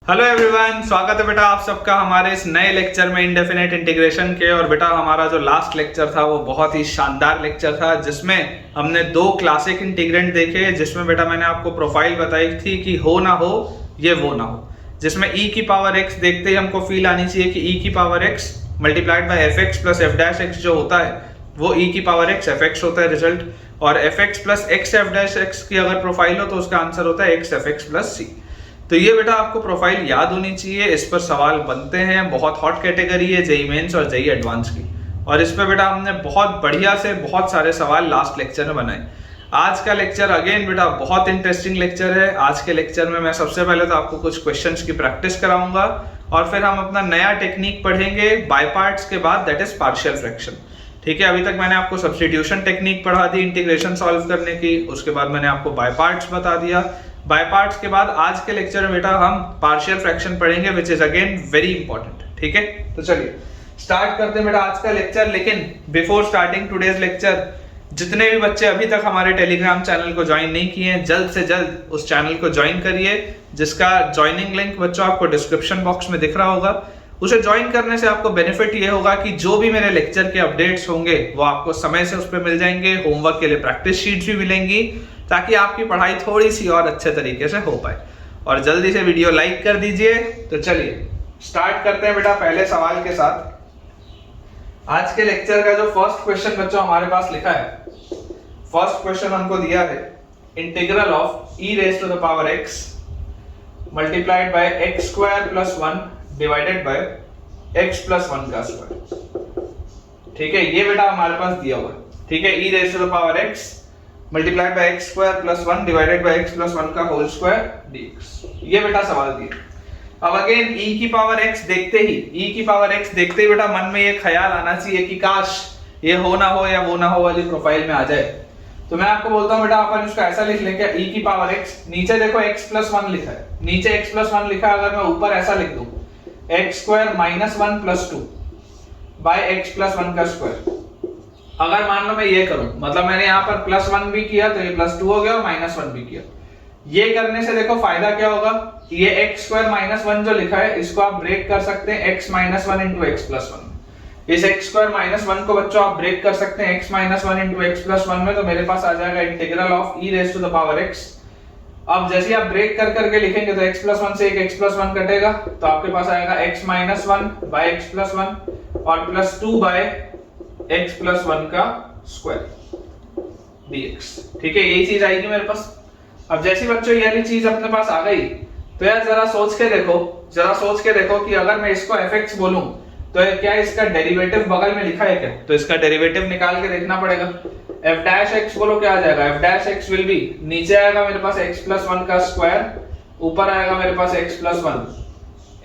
Hello everyone, स्वागत है बेटा आप सबका हमारे इस नए लेक्चर में इंडेफिनेट इंटीग्रेशन के। और बेटा हमारा जो लास्ट लेक्चर था वो बहुत ही शानदार लेक्चर था जिसमें हमने दो क्लासिक इंटीग्रेंट देखे, जिसमें बेटा मैंने आपको प्रोफाइल बताई थी कि हो ना हो ये वो ना हो। जिसमें e की पावर x देखते ही हमको फील आनी चाहिए कि e की power x multiplied bye F x plus F dash x जो होता है वो e की पावर x एफ एक्स होता है रिजल्ट, और F x plus x F dash x की अगर प्रोफाइल हो तो उसका आंसर होता है एक्स एफ एक्स प्लस सी। तो ये बेटा आपको प्रोफाइल याद होनी चाहिए, इस पर सवाल बनते हैं, बहुत हॉट कैटेगरी है जेईई मेंस और जेईई एडवांस की। और इस पर बेटा हमने बहुत बढ़िया से बहुत सारे सवाल लास्ट लेक्चर में बनाए। आज का लेक्चर अगेन बेटा बहुत इंटरेस्टिंग लेक्चर है। आज के लेक्चर में मैं सबसे पहले तो आपको कुछ क्वेश्चंस की प्रैक्टिस कराऊंगा और फिर हम अपना नया टेक्निक पढ़ेंगे बाय पार्ट्स के बाद, दैट इज पार्शियल फ्रैक्शन। ठीक है, अभी तक मैंने आपको सब्स्टिट्यूशन टेक्निक पढ़ा दी इंटीग्रेशन सॉल्व करने की, उसके बाद मैंने आपको बाय पार्ट्स बता दिया। बाय पार्ट्स के बाद आज के लेक्चर में बेटा हम पार्शियल फ्रैक्शन पढ़ेंगे which is again very important. ठीक है, तो चलिए स्टार्ट करते हैं बेटा आज का लेक्चर। लेकिन बिफोर स्टार्टिंग टुडेज लेक्चर, जितने भी बच्चे अभी तक हमारे टेलीग्राम चैनल को ज्वाइन नहीं किए हैं जल्द से जल्द उस चैनल को ज्वाइन करिए, जिसका ज्वाइनिंग लिंक बच्चों आपको डिस्क्रिप्शन बॉक्स में दिख रहा होगा। उसे ज्वाइन करने से आपको बेनिफिट ये होगा कि जो भी मेरे लेक्चर के अपडेट्स होंगे वो आपको समय से उस पर मिल जाएंगे, होमवर्क के लिए प्रैक्टिस शीट्स भी मिलेंगी, ताकि आपकी पढ़ाई थोड़ी सी और अच्छे तरीके से हो पाए। और जल्दी से वीडियो लाइक कर दीजिए। तो चलिए स्टार्ट करते हैं बेटा पहले सवाल के साथ। आज के लेक्चर का जो फर्स्ट क्वेश्चन बच्चों हमारे पास लिखा है, फर्स्ट क्वेश्चन हमको दिया है integral of e raise to the power x multiplied by x square plus 1 divided by x plus 1 का स्क्वायर। ठीक है, ये बेटा हमारे पास दिया हुआ है। ठीक है, e raise to the power x multiplied by x square plus 1 divided by x plus 1 का होल स्क्वायर dx। ये बेटा सवाल दिया। अब अगेन e की पावर x देखते ही बेटा मन में ये ख्याल आना चाहिए कि काश ये हो ना हो या वो ना हो वाली प्रोफाइल में आ जाए। तो मैं आपको बोलता हूं बेटा अपन इसको ऐसा लिख लें क्या, e की पावर x, नीचे देखो x प्लस 1 लिखा है, नीचे x प्लस 1 लिखा है, अगर मैं ऊपर ऐसा लिख दूं x square minus 1 plus 2 by x plus 1 का स्क्वायर। अगर मान लो मैं ये करूं, मतलब मैंने यहाँ पर प्लस 1 भी किया तो ये प्लस 2 हो गया और माइनस 1 भी किया। ये करने से देखो फायदा क्या होगा, ये x स्क्वायर माइनस 1 जो लिखा है इसको आप ब्रेक कर सकते हैं x minus 1 into x plus 1। इस x स्क्वायर माइनस 1 को बच्चों आप ब्रेक कर सकते हैं x minus 1 into x plus 1 में, तो मेरे पास आ जाएगा integral of e raise to the power x। अब जैसे आप ब्रेक कर करके लिखेंगे तो x प्लस 1 से एक x प्लस 1 कटेगा, तो आपके पास आएगा x minus 1 by x plus 1 और प्लस 2 बाय x प्लस 1 का स्क्वायर dx। ठीक है, यही चीज आएगी मेरे पास। अब जैसी बच्चों ये वाली चीज अपने पास आ गई तो यार जरा सोच के देखो कि अगर मैं इसको fx बोलूं तो क्या इसका डेरिवेटिव बगल में लिखा है क्या, तो इसका डेरिवेटिव निकाल के देखना पड़ेगा। f डैश x बोलो क्या आ जाएगा, f dash x will be, नीचे आएगा मेरे पास x प्लस 1 का स्क्वायर, ऊपर आएगा मेरे पास x प्लस 1।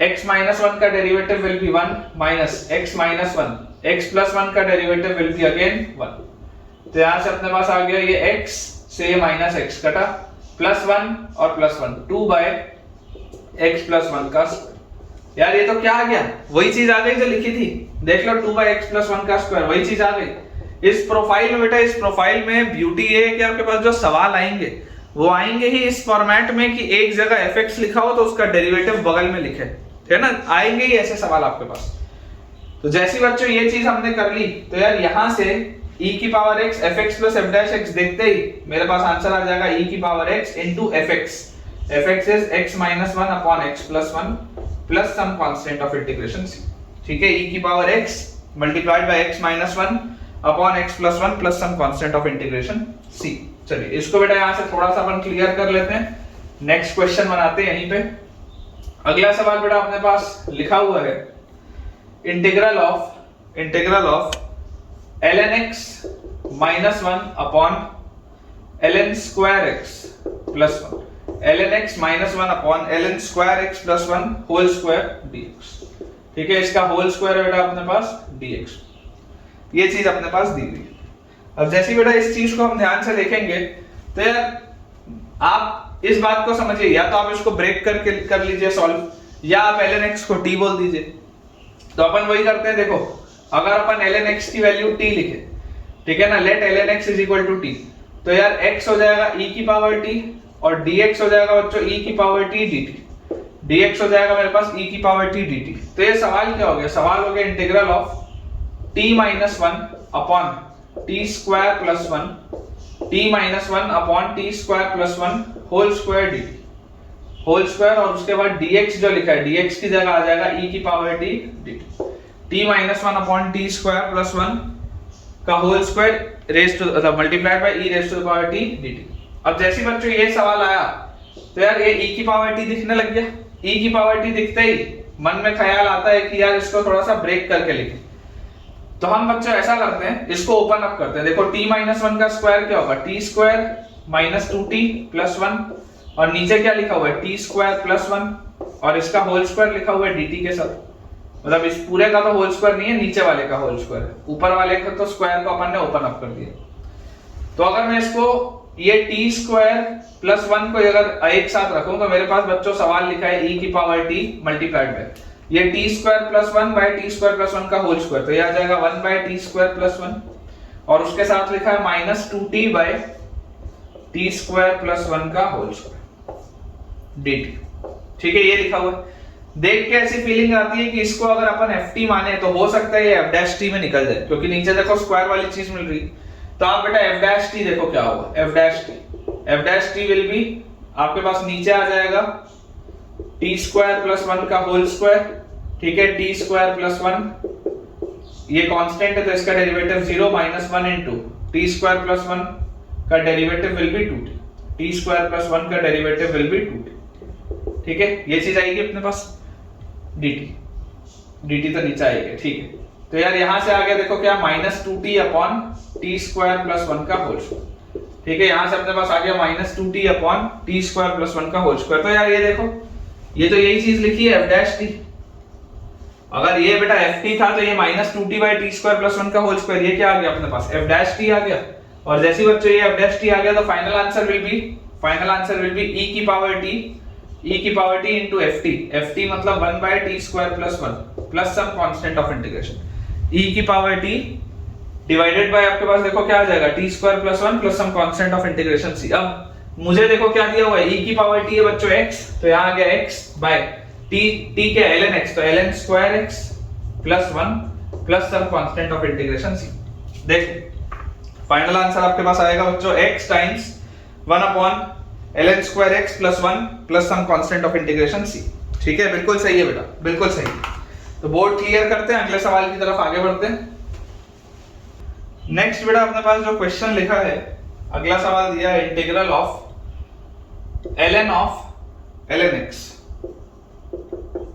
x माइनस 1 का derivative will be 1 minus x minus 1, x plus 1 का डेरिवेटिव विल बी अगेन 1। तो यहां से अपने पास आ गया ये x से ये माइनस x कटा, प्लस 1 और प्लस 1, 2 बाय x प्लस 1 का स्क्वायर। यार ये तो क्या आ गया, वही चीज आ गई जो लिखी थी, देख लो 2 बाय x प्लस 1 का स्क्वायर, वही चीज आ गई। इस प्रोफाइल में बेटा, इस प्रोफाइल में ब्यूटी ये है कि आपके पास जो सवाल आएंगे वो आएंगे ही इस फॉर्मेट में कि एक जगह fx लिखा हो तो उसका डेरिवेटिव बगल में लिखे, ठीक है ना, आएंगे ही ऐसे सवाल आपके पास। तो जैसी बच्चों ये चीज हमने कर ली तो यार यहां से e की power x fx plus f dash x देखते ही मेरे पास आंसर आ जाएगा e की power x into fx। fx is x minus 1 upon x plus 1 plus some constant of integration c। ठीक है, e की power x multiplied by x minus 1 upon x plus 1 plus some constant of integration c। चलिए इसको बेटा यहां से थोड़ा सा अपन क्लियर कर लेते हैं, नेक्स्ट क्वेश्चन बनाते हैं यहीं पे। अगला सवाल बेटा अपने पास लिखा हुआ है integral of ln x minus 1 upon ln square x plus 1, ln x minus 1 upon ln square x plus 1 whole square dx। ठीक है, इसका होल स्क्वायर है बेटा अपने पास dx। ये चीज अपने पास दी हुई है। अब जैसी बेटा इस चीज को हम ध्यान से देखेंगे तो यार आप इस बात को समझिए, या तो आप इसको ब्रेक करके कर लीजिए सॉल्व, या आप ln x को t बोल दीजिए। तो अपन वही करते हैं, देखो अगर अपन ln x की वैल्यू t लिखे, ठीक है ना, let ln x is equal to t, तो यार x हो जाएगा e की पावर t और dx हो जाएगा बच्चों e की पावर t dt। dx हो जाएगा मेरे पास e की पावर t dt। तो ये सवाल क्या हो गया, सवाल हो गया integral of t minus 1 upon t square plus 1 t minus 1 upon t square plus 1 whole square dt whole square, और उसके बाद dx जो लिखा है dx की जगह आ जाएगा e की power t dt। t minus 1 upon t square plus 1 का whole square raise to multiplied by e raise to the power t dt। अब जैसे बच्चों ये सवाल आया तो यार ये e की पावर t दिखने लग गया। e की पावर t दिखते ही मन में ख्याल आता है कि यार इसको थोड़ा सा ब्रेक करके लिखें। तो हम बच्चों ऐसा करते हैं, इसको ओपन अप करते हैं। देखो t माइनस 1 का स्क्वायर क्या होगा, t square minus 2t plus 1, और नीचे क्या लिखा हुआ है t स्क्वायर प्लस 1 और इसका होल स्क्वायर लिखा हुआ है dt के साथ। मतलब इस पूरे का तो होल स्क्वायर नहीं है, नीचे वाले का होल स्क्वायर है, ऊपर वाले का तो स्क्वायर को अपन ने ओपन अप कर दिया। तो अगर मैं इसको ये t स्क्वायर प्लस 1 को अगर एक साथ रखूं तो मेरे पास बच्चों सवाल लिखा है e की पावर t मल्टीप्लाइड बाय ये t square plus 1 by t square plus 1 का होल स्क्वायर, तो ये आ जाएगा 1 बाय t स्क्वायर प्लस 1 और उसके साथ लिखा है minus 2t by t square plus 1 का होल स्क्वायर dt। ठीक है, ये लिखा हुआ है। देख के ऐसी फीलिंग आती है कि इसको अगर अपन ft माने तो हो सकता है ये f डैश t में निकल जाए, क्योंकि नीचे देखो स्क्वायर वाली चीज मिल रही। तो आप बेटा f डैश t देखो क्या होगा, f dash t will be आपके पास नीचे आ जाएगा t स्क्वायर प्लस 1 का होल स्क्वायर। ठीक है, t स्क्वायर प्लस 1 ये कांस्टेंट है तो इसका derivative 0 minus 1 into t square plus 1 का derivative will be 2t, t square plus 1 का डेरिवेटिव विल बी 2t। ठीक है, ये चीज आएगी अपने पास dt तो नीचे आएगा। ठीक है, तो यार यहां से आ गया देखो क्या, minus 2t upon t square plus 1 का होल स्क्वायर। ठीक है, यहां से अपने पास आ गया minus 2t upon t square plus 1 का होल स्क्वायर। तो यार ये देखो ये तो यही चीज लिखी है f डैश t। अगर ये बेटा ft था तो ये minus 2t by T square plus 1 का होल स्क्वायर, ये क्या आ गया अपने पास f डैश t आ गया। और जैसे बच्चों ये f डैश t आ गया तो final answer will be e की पावर t इनटू ft मतलब 1 by t square plus 1 plus some constant of integration e की पावर t डिवाइडेड बाय आपके पास देखो क्या आ जाएगा t square plus 1 plus some constant of integration c। अब मुझे देखो क्या दिया हुआ है, e की पावर t है बच्चों x, तो यहां आ गया x बाय t के ln x, तो ln square x plus 1 plus some constant of integration c। देखो फाइनल आंसर आपके पास आएगा बच्चों x times 1 upon ln square x plus 1 plus some constant of integration c। ठीक है, बिल्कुल सही है बेटा, बिल्कुल सही। तो बोर्ड क्लियर करते हैं, अगले सवाल की तरफ आगे बढ़ते हैं। नेक्स्ट बेटा अपने पास जो क्वेश्चन लिखा है, अगला सवाल दिया है integral of ln x,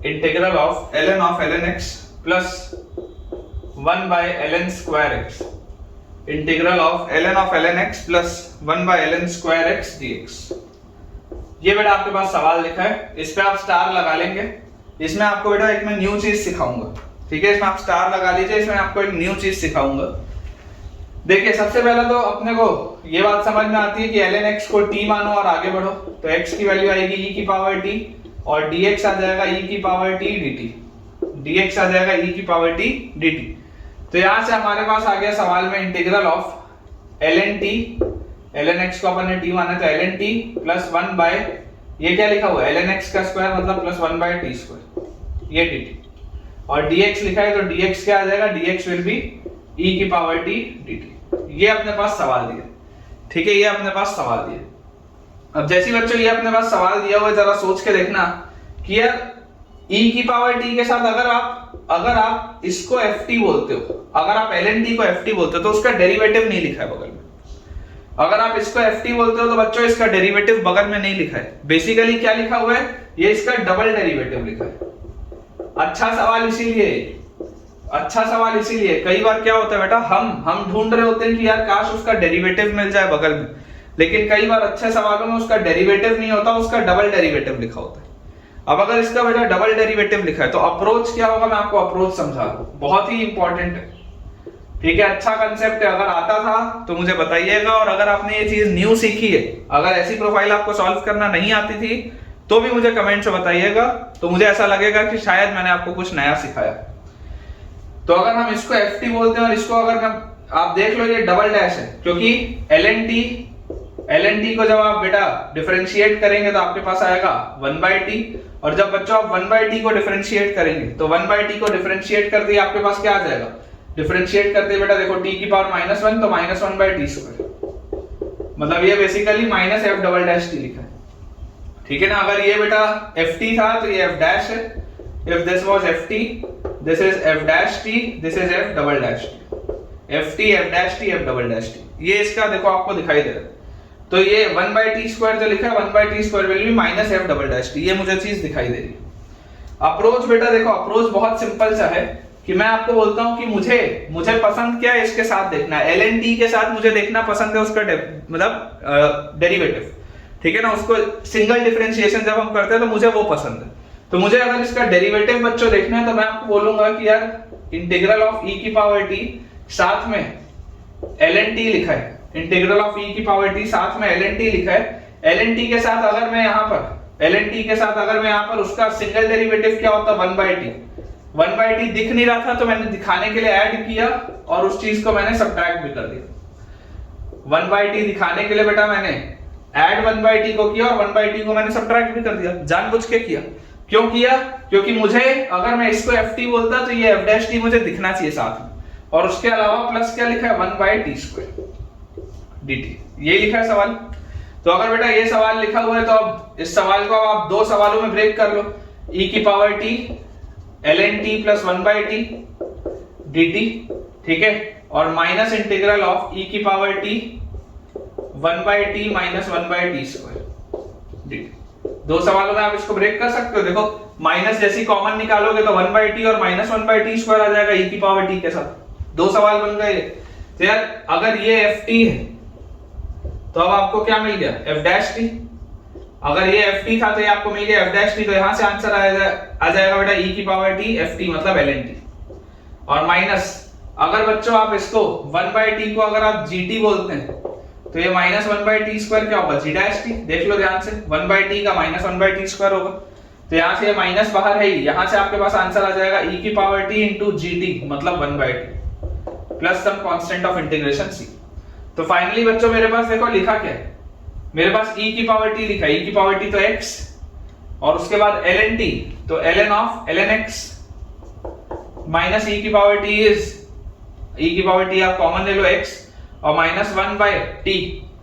integral of ln x plus 1 by ln square x, integral of ln x plus 1 by ln square x dx। ये बेटा आपके पास सवाल लिखा है, इस पे आप स्टार लगा लेंगे। इसमें आपको बेटा एक मैं न्यू चीज सिखाऊंगा। ठीक है, इसमें आप स्टार लगा लीजिए, इसमें आपको एक न्यू चीज सिखाऊंगा। देखिए सबसे पहले तो अपने को ये बात समझ में आती है कि ln x को t मानो और आगे बढ़ो, तो x की वैल्यू आएगी e की पावर t और dx आ जाएगा e की पावर t dt, dx आ जाएगा e की पावर t dt। तो यहां से हमारे पास आ गया सवाल में इंटीग्रल ऑफ ln x को अपन ने t माना था ln t प्लस 1 बाय ये क्या लिखा हुआ है ln x का स्क्वायर मतलब प्लस 1 बाय t स्क्वायर ये dt, और dx लिखा है तो dx क्या आ जाएगा, dx विल बी e की पावर t dt। ये अपने पास सवाल दिया। ठीक है, ये अपने पास सवाल दिया। अब जैसे बच्चों ये अपने पास सवाल दिया हुआ है, जरा सोच के देखना कि यार e की पावर t के साथ अगर आप इसको ft बोलते हो, अगर आप ln t को ft बोलते हो तो उसका डेरिवेटिव नहीं लिखा है बगल में। अगर आप इसको ft बोलते हो तो बच्चों इसका डेरिवेटिव बगल में नहीं लिखा है। बेसिकली क्या लिखा हुआ है, ये इसका डबल डेरिवेटिव लिखा है। अच्छा सवाल इसीलिए कई बार क्या होता है बेटा, हम ढूंढ रहे होते हैं कि यार काश उसका डेरिवेटिव मिल जाए बगल में, लेकिन कई बार अच्छे सवालों में उसका डेरिवेटिव नहीं होता, उसका डबल डेरिवेटिव लिखा होता है। अब अगर इसका बेटा डबल डेरिवेटिव लिखा है तो अप्रोच क्या होगा, मैं आपको अप्रोच समझा रहा हूं, बहुत ही इंपॉर्टेंट है। ठीक है, अच्छा कंसेप्ट है। अगर आता था तो मुझे बताइएगा, और अगर आपने ये चीज न्यू सीखी है, अगर ऐसी प्रोफाइल आपको सॉल्व करना नहीं आती थी तो भी मुझे कमेंट से बताइएगा, तो मुझे ऐसा लगेगा कि शायद मैंने आपको कुछ नया सिखाया। तो अगर हम इसको ft बोलते हैं और इसको अगर आप देख लो ये डबल डैश है, क्योंकि ln t ln t को जब आप बेटा डिफरेंशिएट करेंगे तो आपके पास आएगा 1/t, और जब बच्चों आप 1/t को डिफरेंशिएट करेंगे तो 1/t को डिफरेंशिएट कर दिए आपके पास क्या आ जाएगा, डिफरेंशिएट करते बेटा देखो t की पावर -1 तो -1/t², मतलब ये बेसिकली -f"t लिखा है, ठीक है ना। अगर ये बेटा ft था तो ये f' है, if this was ft, this is f''t, this is f"'t, ft f''t f''t, ये इसका देखो आपको दिखाई दे रहा है। तो ये 1/t² जो लिखा है 1/t² विल बी -f''t, ये मुझे चीज दिखाई दे रही है। अप्रोच बेटा देखो, अप्रोच बहुत सिंपल सा है कि मैं आपको बोलता हूं कि मुझे पसंद क्या है, इसके साथ देखना है, ln t के साथ मुझे देखना पसंद है उसका मतलब डेरिवेटिव, ठीक है ना। उसको सिंगल डिफरेंशिएशन जब हम करते हैं तो मुझे वो पसंद है। तो मुझे अगर इसका डेरिवेटिव बच्चों देखना है तो मैं आपको बोलूंगा कि यार इंटीग्रल ऑफ e की पावर t साथ में ln t लिखा है, इंटीग्रल ऑफ e की पावर t साथ में ln t लिखा है, ln t के साथ अगर मैं यहाँ पर उसका सिंगल डेरिवेटिव क्या होता है 1/t दिख नहीं रहा था तो मैंने दिखाने के लिए ऐड किया और उस चीज को मैंने सब्ट्रैक्ट भी कर दिया। 1/t दिखाने के लिए बेटा मैंने ऐड 1/t को किया और 1/t को मैंने सब्ट्रैक्ट भी कर दिया, जानबूझ के किया। क्यों किया? क्योंकि मुझे अगर मैं इसको ft बोलता तो ये f'' मुझे दिखना चाहिए साथ में, और उसके अलावा प्लस क्या लिखा है 1/t² dt, ये लिखा है सवाल। तो अगर बेटा ये सवाल लिखा हुआ है तो अब इस सवाल को आप दो सवालों में ब्रेक कर लो, e की power t ln t plus 1/t dt, ठीक है, और माइनस इंटीग्रल ऑफ e की power t 1/t minus 1/t² dt। दो सवालों में आप इसको ब्रेक कर सकते हो। देखो माइनस जैसी कॉमन निकालोगे तो 1/t और माइनस 1/t² आ जाएगा e की पावर t के साथ, दो सवाल बन गए। तो यार अगर ये ft है तो अब आपको क्या मिल गया f''t, अगर ये ft था तो ये आपको मिल गया f''t, तो यहां से आंसर आ जाएगा बेटा e की पावर t ft मतलब ln t, और माइनस अगर बच्चों आप इसको 1/t को अगर आप gt बोलते हैं तो ये -1/t² क्या होगा g''t, देख लो ध्यान से 1/t का -1/t² होगा, तो यहां से ये माइनस बाहर है, यहां से आपके पास आंसर आ जाएगा e की पावर t इंटू gt मतलब 1/t plus some constant of integration c। तो फाइनली बच्चों मेरे पास देखो लिखा क्या है, मेरे पास e की पावर t लिखा है, e की पावर t तो x, और उसके बाद ln t तो ln x माइनस e की पावर t इज e की पावर t आप कॉमन ले लो x, और माइनस 1/t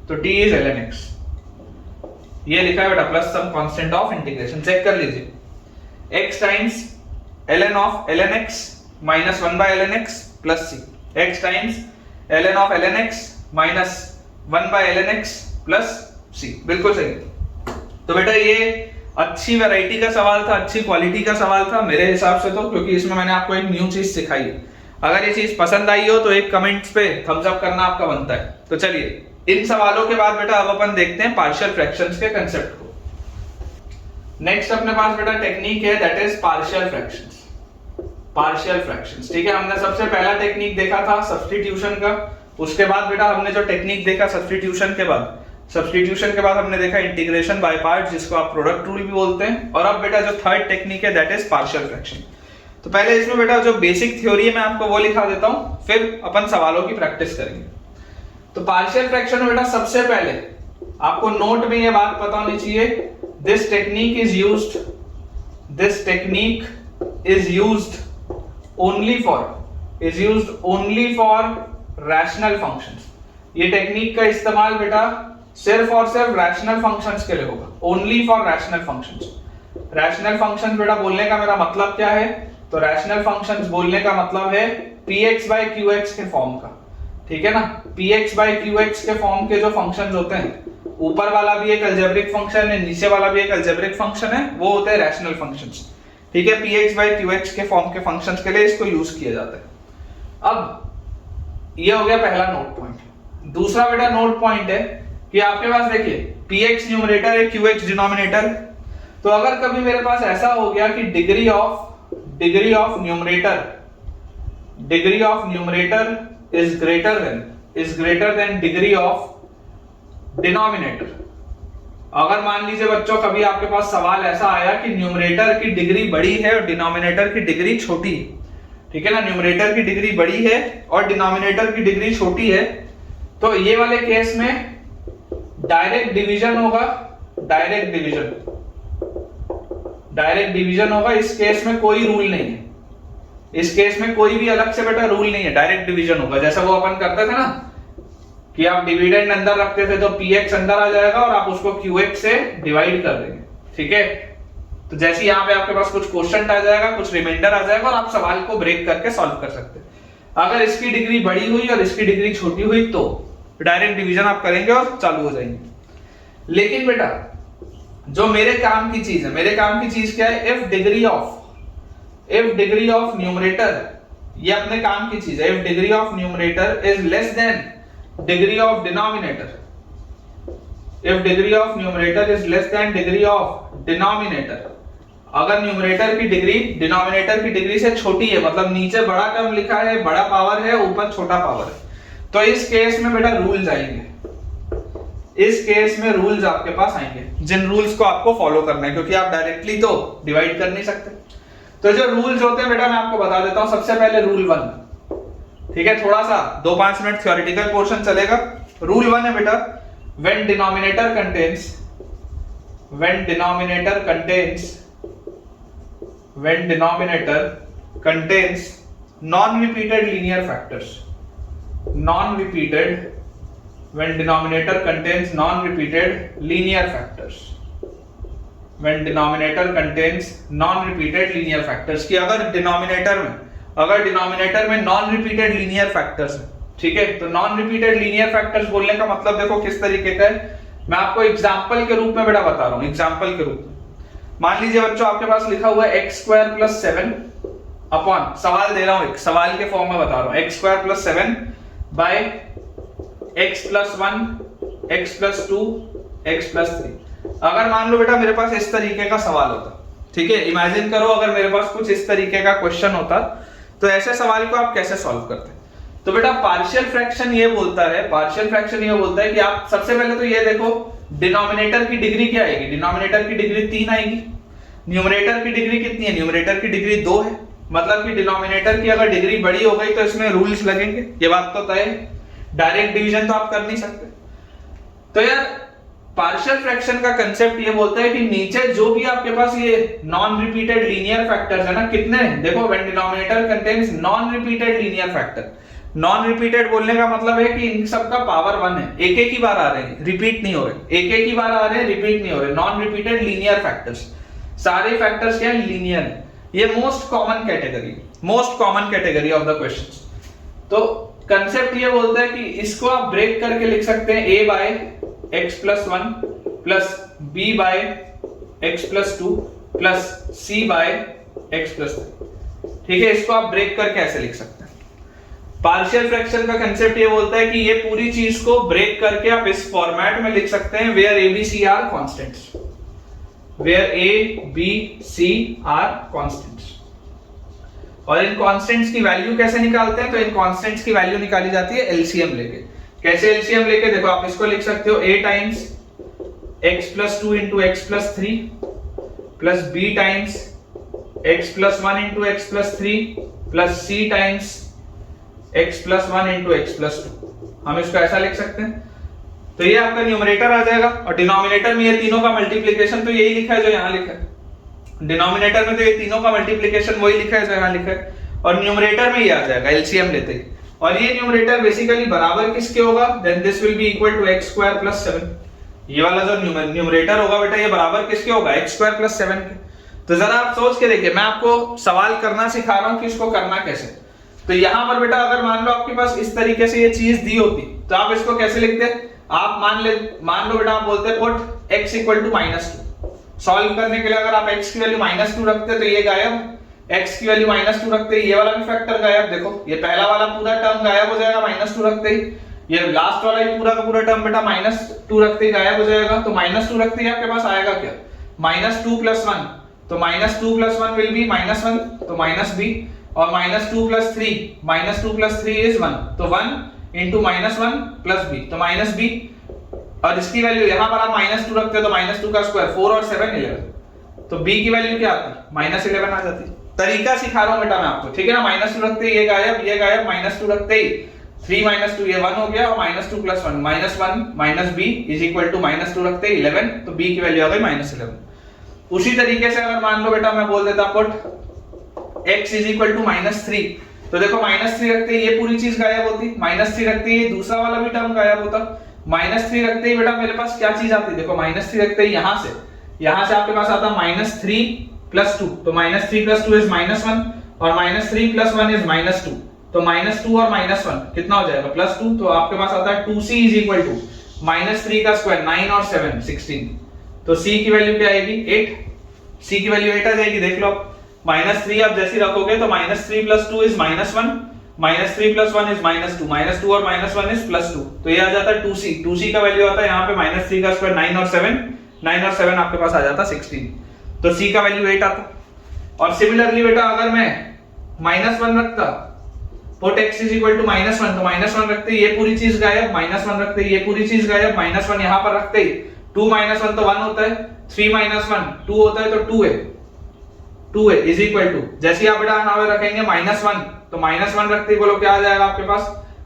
तो t इज ln x, ये लिखा है बेटा plus some constant of integration, check कर लीजिए x times ln x minus 1/ln x plus c, x times ln x minus 1/ln x plus c, बिल्कुल सही। तो बेटा ये अच्छी वैरायटी का सवाल था, अच्छी क्वालिटी का सवाल था मेरे हिसाब से, तो क्योंकि इसमें मैंने आपको एक न्यू चीज सिखाई है। अगर ये चीज पसंद आई हो तो एक कमेंट्स पे थम्स अप करना आपका बनता है। तो चलिए इन सवालों के बाद बेटा अब अपन देखते हैं पार्शियल फ्रैक्शंस के कंसेप्ट को। नेक्स्ट अपने पास बेटा टेक्निक है that is partial fractions. Partial fractions, ठीक है, हमने सबसे पहला टेक्निक देखा था सब्स्टिट्यूशन का, उसके बाद बेटा हमने जो टेक्निक देखा सब्स्टिट्यूशन के बाद हमने देखा इंटीग्रेशन बाय पार्ट्स, जिसको आप प्रोडक्ट रूल भी बोलते हैं, और अब बेटा जो थर्ड टेक्निक है दैट इज पार्शियल फ्रैक्शन। तो पहले इसमें बेटा जो बेसिक थ्योरी है मैं आपको वो लिखा देता हूं, फिर अपन सवालों की प्रैक्टिस करेंगे। तो पार्शियल फ्रैक्शन में बेटा सबसे पहले आपको नोट में ये बात पता होनी चाहिए, this technique is used only for rational functions. ये टेक्निक का इस्तेमाल बेटा सिर्फ और सिर्फ रैशनल फंक्शंस के लिए होगा, only for rational functions. Rational functions बेटा बोलने का मेरा मतलब क्या है, तो रैशनल फंक्शंस बोलने का मतलब है px by qx के फॉर्म का, ठीक है ना। px by qx के फॉर्म के जो फंक्शंस होते हैं, ऊपर वाला भी एक अलजेब्रिक फंक्शन है, नीचे वाला भी एक अलजेब्रिक फंक्शन है, वो होते हैं रैशनल फंक्शंस, ठीक है। px by qx के फॉर्म के फंक्शंस के लिए इसको यूज किया जाता है। अब ये हो गया पहला नोट पॉइंट। दूसरा बेटा नोट पॉइंट है कि आपके पास देखिए px न्यूमरेटर है, qx डिनोमिनेटर, तो अगर कभी मेरे पास ऐसा हो गया कि degree of numerator is greater than degree of denominator. अगर मान लीजिए बच्चों कभी आपके पास सवाल ऐसा आया कि न्यूमरेटर की डिग्री बड़ी है और डिनोमिनेटर की डिग्री छोटी है, ठीक है ना, न्यूमरेटर की डिग्री बड़ी है और डिनोमिनेटर की डिग्री छोटी है, तो ये वाले केस में डायरेक्ट डिवीजन होगा, डायरेक्ट डिवीजन होगा। इस केस में कोई रूल नहीं है, इस केस में कोई भी अलग से बेटा रूल नहीं है, डायरेक्ट डिवीजन होगा। जैसा वो अपन करते थे ना कि आप डिविडेंड अंदर रखते थे तो px अंदर आ जाएगा और आप उसको qx से डिवाइड कर देंगे, ठीक है। तो जैसे यहाँ पे आपके पास कुछ क्वोशंट आ जाएगा, कुछ रिमाइंडर आ जाएगा और आप सवाल को ब्रेक करके सॉल्व कर सकते हैं। अगर इसकी डिग्री बड़ी हुई और इसकी डिग्री छोटी हुई तो डायरेक्ट डिवीजन आप करेंगे और चालू हो जाएंगे। लेकिन बेटा जो मेरे काम की चीज है, मेरे काम की चीज क्या है, इफ डिग्री ऑफ न्यूमरेटर, ये अपने काम की चीज है। If degree of numerator is less than degree of denominator, if degree of numerator is less than degree of denominator, अगर न्यूमरेटर की डिग्री डिनोमिनेटर की डिग्री से छोटी है, मतलब नीचे बड़ा टर्म लिखा है, बड़ा पावर है, ऊपर छोटा पावर है, तो इस केस में बेटा रूल्स आएंगे, इस केस में रूल्स आपके पास आएंगे, जिन रूल्स को आपको फॉलो करना है, क्योंकि आप डायरेक्टली तो डिवाइड कर नहीं सकते। तो जो रूल्स होते हैं बेटा मैं आपको बता देता हूं। सबसे पहले रूल 1, ठीक है, थोड़ा सा 2-5 मिनट थ्योरेटिकल पोर्शन चलेगा। रूल 1 है बेटा, when denominator contains non-repeated linear factors, when denominator contains non-repeated linear factors, कि अगर डिनोमिनेटर में नॉन रिपीटेड लीनियर फैक्टर्स है, ठीक है। तो नॉन रिपीटेड लीनियर फैक्टर्स बोलने का मतलब देखो किस तरीके का है, मैं आपको एग्जांपल के रूप में बेटा बता रहा हूं। एग्जांपल के रूप में मान लीजिए बच्चों आपके पास लिखा हुआ है x² + 7 अपॉन, सवाल दे रहा हूं, एक सवाल के फॉर्म में बता रहा हूं, x² + 7 bye x + 1 x + 2 x + 3। अगर मान लो बेटा मेरे पास इस तरीके का सवाल होता, ठीक है, इमेजिन करो अगर मेरे पास कुछ इस तरीके का क्वेश्चन होता, तो ऐसे सवाल को आप कैसे सॉल्व करते? तो बेटा पार्शियल फ्रैक्शन ये बोलता है कि आप सबसे पहले तो ये देखो डिनोमिनेटर की डिग्री क्या आएगी, डिनोमिनेटर की डिग्री 3 आएगी। न्यूमरेटर की डिग्री कितनी है, न्यूमरेटर की डिग्री 2 है, मतलब कि डिनोमिनेटर की अगर डिग्री बड़ी हो गई तो इसमें रूल्स लगेंगे, ये बात तो तय है। डायरेक्ट डिवीजन तो आप कर नहीं सकते। तो यार पार्शियल फ्रैक्शन का कंसेप्ट ये बोलता है कि नीचे जो भी आपके पास ये नॉन रिपीटेड लीनियर फैक्टर्स है ना, कितने, देखो when denominator contains non repeated linear factor, non repeated बोलने का मतलब है कि इन सब का पावर 1 है, एक एक ही बार आ रहे हैं, रिपीट नहीं हो रहे, एक एक ही बार आ रहे हैं, रिपीट नहीं हो रहे, नॉन रिपीटेड लीनियर फैक्टर्स, सारे फैक्टर्स क्या है, लीनियर है। ये most common category of the questions. तो कंसेप्ट ये बोलता है कि इसको आप ब्रेक करके लिख सकते हैं a by x + 1 plus b by x + 2 plus c by x + 3, ठीक है। इसको आप ब्रेक करके ऐसे लिख सकते हैं। पार्शियल फ्रैक्शन का कंसेप्ट ये बोलता है कि ये पूरी चीज को ब्रेक करके आप इस फॉर्मेट में लिख सकते हैं, where a b c are constants, where a b c are constants. और इन कांस्टेंट्स की वैल्यू कैसे निकालते हैं, तो इन कांस्टेंट्स की वैल्यू निकाली जाती है एलसीएम लेके। कैसे एलसीएम लेके, देखो आप इसको लिख सकते हो a times x + 2 * x + 3 plus b times x + 1 * x + 3 plus c times x + 1 * x + 2। हम इसको ऐसा लिख सकते हैं। तो ये आपका न्यूमरेटर आ जाएगा और डिनोमिनेटर में ये तीनों का मल्टीप्लिकेशन तो यही लिखा है जो यहाँ लिखा है। डिनोमिनेटर में तो ये तीनों का मल्टीप्लिकेशन वही लिखा है जो यहाँ लिखा है, और न्यूमरेटर में ये आ जाएगा एलसीएम लेते ही। और ये न्यूमरेटर बेसिकली बराबर किसके होगा, then this will be equal to x² + 7। ये वाला जो न्यूमरेटर होगा बेटा ये बराबर किसके होगा, x² + 7 के। तो जरा आप सोच के देखिए, मैं आपको सवाल करना सिखा रहा हूँ कि इसको करना कैसे। तो यहाँ पर बेटा अगर मान लो आपके पास इस तरीके से ये चीज दी होती तो आप इसको कैसे लिखते, आप मान लो बेटा आप बोलते पुट x = -2। सॉल्व करने के लिए अगर आप x की वैल्यू -2 रखते तो ये गायब, x की वैल्यू -2 रखते ही ये वाला भी फैक्टर गायब। देखो ये पहला वाला पूरा टर्म गायब हो जाएगा -2 रखते ही, ये लास्ट वाला ही पूरा का पूरा टर्म बेटा -2 रखते ही गायब हो जाएगा। तो -2 रखते ही आपके पास आएगा क्या, -2 + 1, तो -2 + 1 विल बी -1, तो -b, और -2 + 3, -2 + 3 इज 1, तो 1 * -1 + b, तो -b, और इसकी वैल्यू यहां पर आप -2 रखते हो तो -2 का स्क्वायर 4 और 7 11, तो b की वैल्यू क्या आती, -11 आ जाती। तरीका सिखा रहा हूं बेटा मैं आपको, ठीक है ना। -2 रखते ही ये गायब, -2 रखते ही 3 माइनस 2 ये 1 हो गया, और -2 + 1 -1 - b = -2 रखते हैं 11, तो b की वैल्यू आ गई -11। उसी तरीके से अगर मान लो बेटा मैं बोल देता पुट x = -3, तो देखो -3 रखते ही ये पूरी चीज गायब होती, -3 रखते ही दूसरा वाला भी टर्म गायब होता, -3 रखते ही बेटा मेरे पास क्या चीज आती, देखो -3 रखते ही यहां से आपके पास आता -3 + 2, तो -3 + 2 = -1, और -3 + 1 = -2, तो -2 और -1 कितना हो जाएगा +2, तो आपके पास आता है 2c = -3 का स्क्वायर 9 और 7 16, तो c की वैल्यू क्या आएगी 8, c की वैल्यू 8 आ जाएगी। देख लो -3 आप जैसे रखोगे तो -3 + 2 = -1, -3 + 1 = -2, -2 और -1 = +2, तो ये आ जाता है 2c का वैल्यू आता है यहाँ पे -3 का स्क्वायर 9 और 7 आपके पास आ जाता 16, तो c का वैल्यू 8 आता। और सिमिलरली बेटा अगर मैं -1 रखता, पुट x = -1, तो -1 रखते ही ये पूरी चीज गायब, -1 रखते ही ये पूरी चीज गायब, -1 यहाँ पर रखते ही 2 - 1 तो 1 होता है, 3 - 1 2 होता है, तो 2a = जैसे आप बेटा यहाँ पे रखेंगे -1, तो -1 रखते ही बोलो क्या आ जाएगा आपके पास,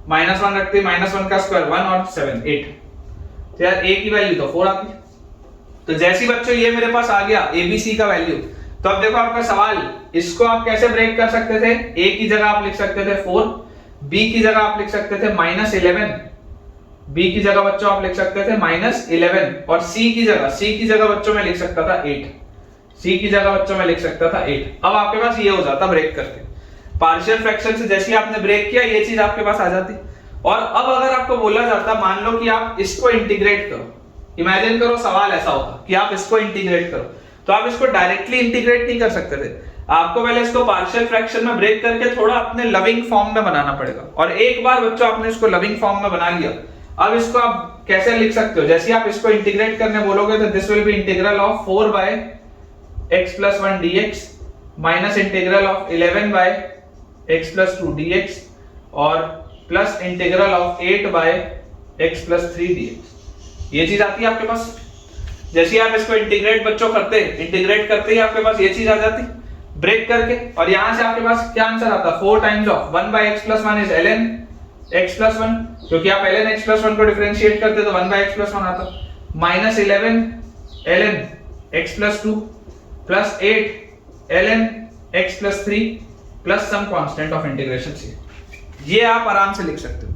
-1 रखते ही -1 का स्क्वायर 1 और 7 8, तो यार a की वैल्यू तो 4 आती। तो जैसी बच्चों ये मेरे पास आ गया abc का वैल्यू, तो अब देखो आपका सवाल, इसको आप कैसे ब्रेक कर सकते थे, a की जगह आप लिख सकते थे 4, b की जगह आप लिख सकते थे -11, b की जगह बच्चों आप लिख सकते थे -11, और c की जगह बच्चों में लिख सकता था 8, c की जगह बच्चों में लिख सकता था 8। अब आपके पास ये हो जाता ब्रेक करके, पार्शियल फ्रैक्शन से जैसे आपने ब्रेक किया ये चीज आपके पास आ जाती। और अब अगर आपको बोला जाता मान लो कि आप इसको इंटीग्रेट करो, इमेजिन करो सवाल ऐसा होता कि आप इसको इंटीग्रेट करो, तो आप इसको डायरेक्टली इंटीग्रेट नहीं कर सकते थे, आपको पहले इसको पार्शियल फ्रैक्शन में ब्रेक करके थोड़ा अपने लविंग फॉर्म में बनाना पड़ेगा। और एक बार बच्चों आपने इसको लविंग फॉर्म में बना लिया, अब इसको आप कैसे लिख सकते हो, जैसे आप इसको इंटीग्रेट करने बोलोगे तो this will B integral of 4/x + 1 dx minus integral of 11/x + 2 dx और plus integral of 8/x + 3 dx। ये चीज आती है आपके पास। जैसे आप इसको इंटीग्रेट बच्चों करते ही आपके पास ये चीज आ जाती ब्रेक करके, और यहां से आपके पास क्या आंसर आता 4 times of 1/x + 1 is ln x + 1, क्योंकि आप ln x + 1 को डिफरेंशिएट करते तो 1/x + 1 आता, -11 ln x + 2 plus 8 ln x + 3 plus some constant of integration c। ये आप आराम से लिख सकते हो।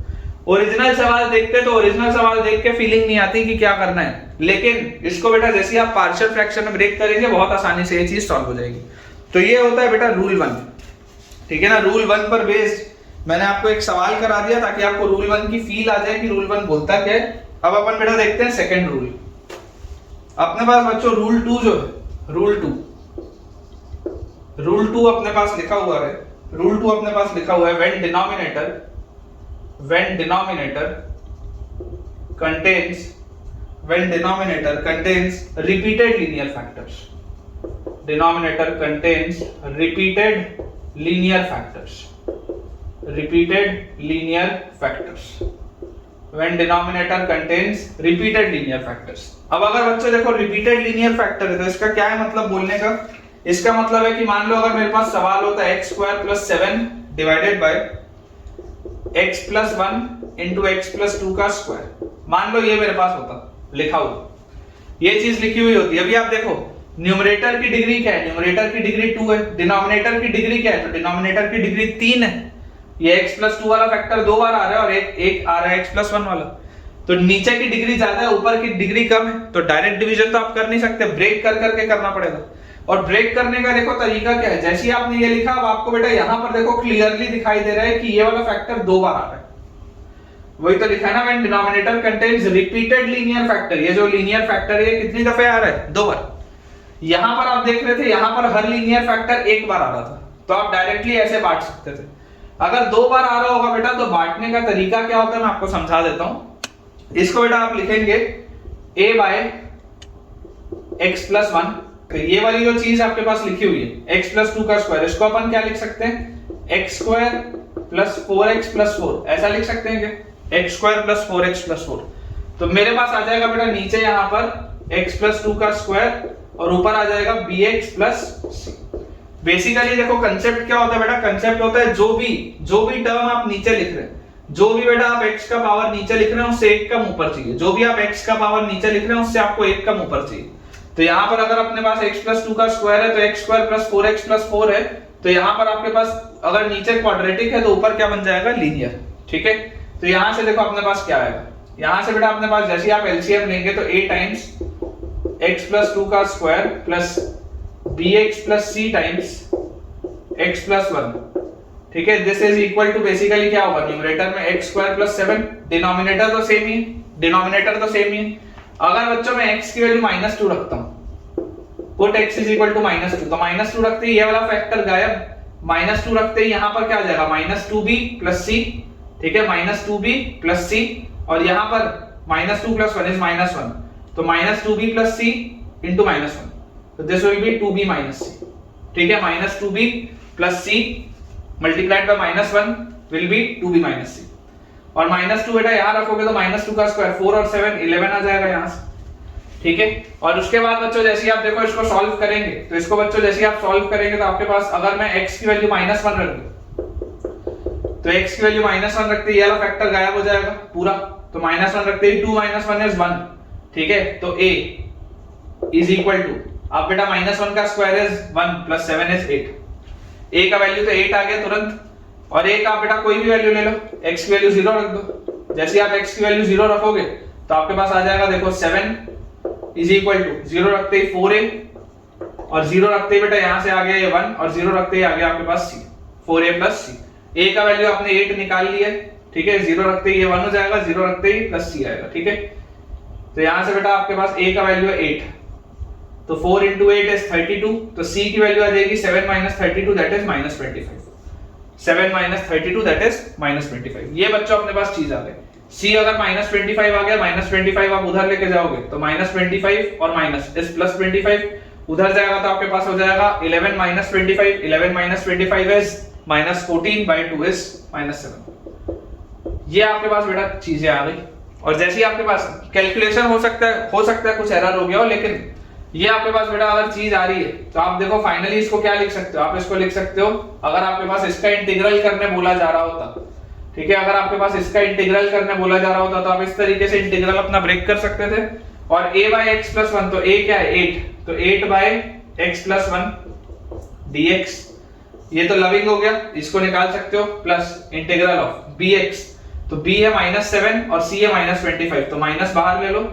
ओरिजिनल सवाल देखते तो ओरिजिनल सवाल देख के फीलिंग नहीं आती कि क्या करना है, लेकिन इसको बेटा जैसे आप पार्शियल फ्रैक्शन में ब्रेक करेंगे बहुत आसानी से ये चीज सॉल्व हो जाएगी। तो ये होता है बेटा रूल 1, ठीक है ना। रूल 1 पर बेस्ड मैंने आपको एक सवाल करा दिया ताकि आपको रूल 1 की फील आ जाए कि रूल 1 बोलता क्या है। अब अपन बेटा देखते हैं सेकंड रूल। अपने पास बच्चों रूल 2 जो है, रूल 2 अपने पास लिखा हुआ है, रूल 2 अपने पास लिखा हुआ है when denominator contains repeated linear factors, denominator contains repeated linear factors, when denominator contains repeated linear factors। अब अगर बच्चों देखो repeated linear factor है तो इसका क्या है मतलब बोलने का, इसका मतलब है कि मान लो अगर मेरे पास सवाल होता है x² + 7 divided by x + 1 into x + 2 का स्क्वायर, मान लो ये मेरे पास होता लिखा हुआ, ये चीज लिखी हुई होती है। अभी आप देखो न्यूमरेटर की डिग्री क्या है, न्यूमरेटर की डिग्री 2 है, डिनोमिनेटर की डिग्री क्या है, तो डिनोमिनेटर की डिग्री 3 है। ये x + 2 वाला फैक्टर 2 बार आ रहा है और एक आ रहा है x + 1 वाला, तो नीचे की डिग्री ज्यादा है ऊपर की डिग्री कम है, तो डायरेक्ट डिवीजन तो आप कर नहीं सकते, ब्रेक कर करके करना पड़ेगा। और ब्रेक करने का देखो तरीका क्या है, जैसे आपने ये लिखा अब आपको बेटा यहां पर देखो क्लियरली दिखाई दे रहा है कि ये वाला फैक्टर 2 बार आ रहा है, वही तो लिखा है ना when denominator contains repeated linear factor. ये जो लीनियर फैक्टर है कितनी दफे आ रहा है, 2 बार। यहां पर आप देख रहे थे यहां पर हर लीनियर फैक्टर 1 बार आ रहा था, तो आप डायरेक्टली ऐसे बांट सकते थे। अगर 2 बार आ रहा होगा बेटा तो बांटने का तरीका क्या होता है मैं आपको समझा देता हूं। इसको बेटा आप लिखेंगे a/x + 1, तो ये वाली जो चीज आपके पास लिखी हुई है x + 2 का स्क्वायर, इसको अपन क्या लिख सकते हैं x² + 4x + 4, ऐसा लिख सकते हैं क्या, x² + 4x + 4। तो मेरे पास आ जाएगा बेटा नीचे यहां पर x + 2 का स्क्वायर और ऊपर आ जाएगा bx + c। बेसिकली देखो कंसेप्ट क्या होता है बेटा, कंसेप्ट होता है जो भी टर्म आप नीचे लिख रहे हैं, जो भी बेटा आप x का पावर नीचे लिख रहे हैं उससे एक कम ऊपर चाहिए, जो भी आप x का पावर नीचे लिख रहे हैं उससे आपको एक कम ऊपर चाहिए। तो यहाँ पर अगर अपने पास x प्लस 2 का स्क्वायर है तो x square plus 4x plus 4 है, तो यहाँ पर आपके पास अगर नीचे क्वाड्रेटिक है तो ऊपर क्या बन जाएगा, लीनियर। ठीक है, तो यहाँ से देखो अपने पास क्या आएगा, यहाँ से बेटा अपने पास जैसे आप एलसीएम लेंगे तो a टाइम्स x प्लस 2 का square plus bx plus c times x plus 1। ठीक है, this is equal to basically क्या होगा, न्यूमरेटर में x स्क्वायर प्लस 7, डिनोमिनेटर तो सेम ही, डिनोमिनेटर तो सेम ही। अगर बच्चों मैं x की वैल्यू -2 रखता हूं, put x is equal to -2, तो -2 रखते ही ये वाला फैक्टर गायब, -2 रखते ही यहां पर क्या आ जाएगा, -2b प्लस c। ठीक है, -2b प्लस c, और यहां पर -2 प्लस 1 इज -1, तो -2b प्लस c इनटू -1, तो this will B 2b minus c। ठीक है, -2b plus c multiplied by -1 will be 2b minus c, और -2 बेटा यहां रखोगे तो -2 का स्क्वायर 4 और 7 11 आ जाएगा यहां से। ठीक है, और उसके बाद बच्चों जैसे आप देखो इसको सॉल्व करेंगे, तो इसको बच्चों जैसे आप सॉल्व करेंगे तो आपके पास अगर मैं x की वैल्यू -1 रख दूं तो x की वैल्यू -1 रखते ही ये वाला फैक्टर गायब हो जाएगा पूरा, तो -1 रखते ही 2 - 1 इज 1। ठीक है, तो a इज इक्वल टू, अब बेटा -1 का square is 1 plus 7 is 8, a का वैल्यू तो 8 आ गया तुरंत, और a का बेटा कोई भी वैल्यू ले लो, x की वैल्यू 0 रख दो। जैसे आप x की वैल्यू 0 रखोगे तो आपके पास आ जाएगा देखो 7 इज इक्वल टू 0 रखते ही 4a, और 0 रखते ही बेटा यहां से आ गया ये 1, और 0 रखते ही आ गया आपके पास c, 4a plus c। a का वैल्यू आपने 8 निकाल लिया है। ठीक है, 0 रखते ही ये 1 हो जाएगा, 0 रखते ही प्लस c आएगा। ठीक है, तो यहां से बेटा आपके पास a का वैल्यू है 8, तो 4 into 8 is 32, तो c की वैल्यू आ जाएगी 7 minus 32 that is -25, 7 minus 32 that is -25। ये बच्चों अपने पास चीज आ गई। c अगर -25 आ गया, -25 आप उधर लेके जाओगे तो -25 और माइनस इस प्लस 25 उधर जाएगा तो आपके पास हो जाएगा 11 minus 25, 11 minus 25 is -14 by 2 is -7। ये आपके पास बेटा चीजें आ गई, और जैसे ही आपके पास कैलकुलेशन हो सकता है कुछ एरर हो गया हो, लेकिन ये आपके पास बेटा अगर चीज आ रही है तो आप देखो फाइनली इसको क्या लिख सकते हो, आप इसको लिख सकते हो, अगर आपके पास इसका इंटीग्रल करने बोला जा रहा होता, ठीक है, अगर आपके पास इसका इंटीग्रल करने बोला जा रहा होता तो आप इस तरीके से इंटीग्रल अपना ब्रेक कर सकते थे, और a by x plus 1, तो a क्या है 8, तो 8 by x plus 1 dx, ये तो लविंग हो गया, इसको निकाल सकते हो, प्लस इंटीग्रल ऑफ bx, तो b है -7 और c है -25, तो माइनस बाहर ले लो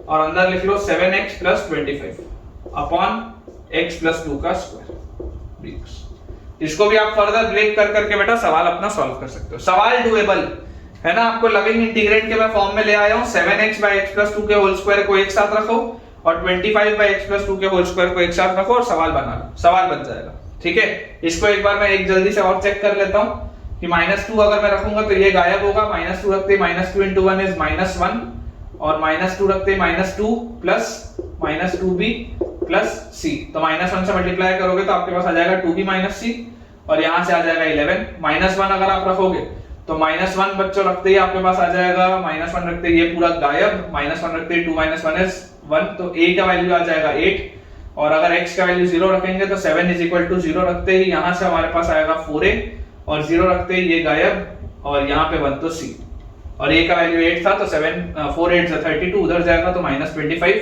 और अंदर लिख लो 7x plus 25 upon x plus 2 का स्क्वायर dx। इसको भी आप फर्दर ब्रेक कर करके बेटा सवाल अपना सॉल्व कर सकते हो। सवाल डूएबल है ना, आपको लविंग इंटीग्रेंट के मैं फॉर्म में ले आया हूं, 7x by x plus 2 के होल स्क्वायर को एक साथ रखो और 25 by x plus 2 के होल स्क्वायर को एक साथ रखो और सवाल बना लो, सवाल बन जाएगा। ठीक है, इसको एक बार मैं एक जल्दी से और चेक कर लेता हूं कि -2 अगर मैं रखूंगा तो ये गायब होगा, -2 रखते -2 into 1 is -1, और -2 रखते -2 प्लस -2b प्लस c, तो -1 से मल्टीप्लाई करोगे तो आपके पास आ जाएगा 2b माइनस c, और यहां से आ जाएगा 11, -1 अगर आप रखोगे तो -1 बच्चों रखते ही आपके पास आ जाएगा, -1 रखते ही ये पूरा गायब, -1 रखते ही 2 - 1 is 1, तो a का वैल्यू आ जाएगा 8, और अगर x का वैल्यू 0 रखेंगे तो 7 is equal to 0 रखते ही यहां से हमारे पास आएगा 4a, और 0 रखते ही ये गायब, और यहाँ पे 1 तो c, और a का वैल्यू 8 था तो 4 8 से 32 उधर जाएगा तो -25।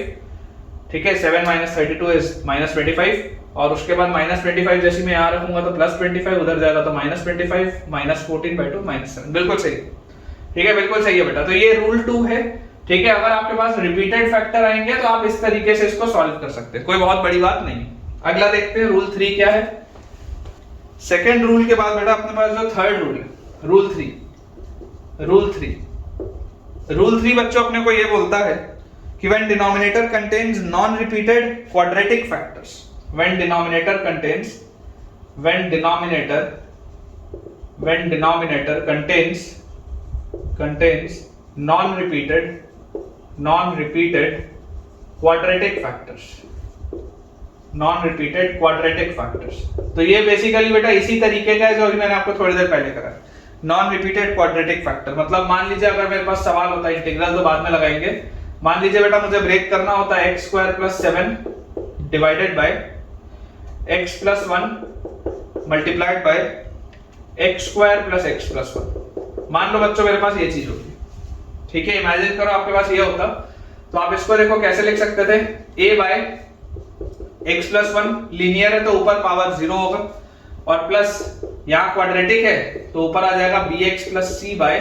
ठीक है, 7 - 32 is -25, और उसके बाद -25 जैसे मैं यहाँ रखूंगा तो +25 उधर जाएगा तो -25 -14 by 2 -7। बिल्कुल सही, ठीक है, बिल्कुल सही है बेटा। तो ये रूल 2 है। ठीक है, अगर आपके पास रिपीटेड फैक्टर आएंगे तो आप इस तरीके से इसको सॉल्व कर सकते हैं, कोई बहुत बड़ी बात नहीं। अगला देखते हैं रूल 3 क्या है। सेकेंड रूल के बाद बेटा अपने पास जो थर्ड रूल है, रूल 3 बच्चों अपने को ये बोलता है कि when denominator contains non-repeated quadratic factors, when denominator contains non-repeated quadratic factors, तो ये बेसिकली बेटा इसी तरीके का है जो अभी मैंने आपको थोड़ी देर पहले करा। नॉन रिपीटेड क्वाड्रेटिक फैक्टर मतलब मान लीजिए अगर मेरे पास सवाल होता है, इंटीग्रल तो बाद में लगाएंगे, मान लीजिए बेटा मुझे ब्रेक करना होता है x square plus 7 divided by x plus 1 multiplied by x square plus x plus 1। मान लो बच्चों मेरे पास ये चीज होगी, ठीक है, इमेजिन करो आपके पास ये होता, तो आप इसको देखो कैसे लिख सकते थे, a by x plus 1 linear है तो ऊपर पावर 0 होगा, और प्लस यहाँ क्वाड्रेटिक है तो ऊपर आ जाएगा bx plus c by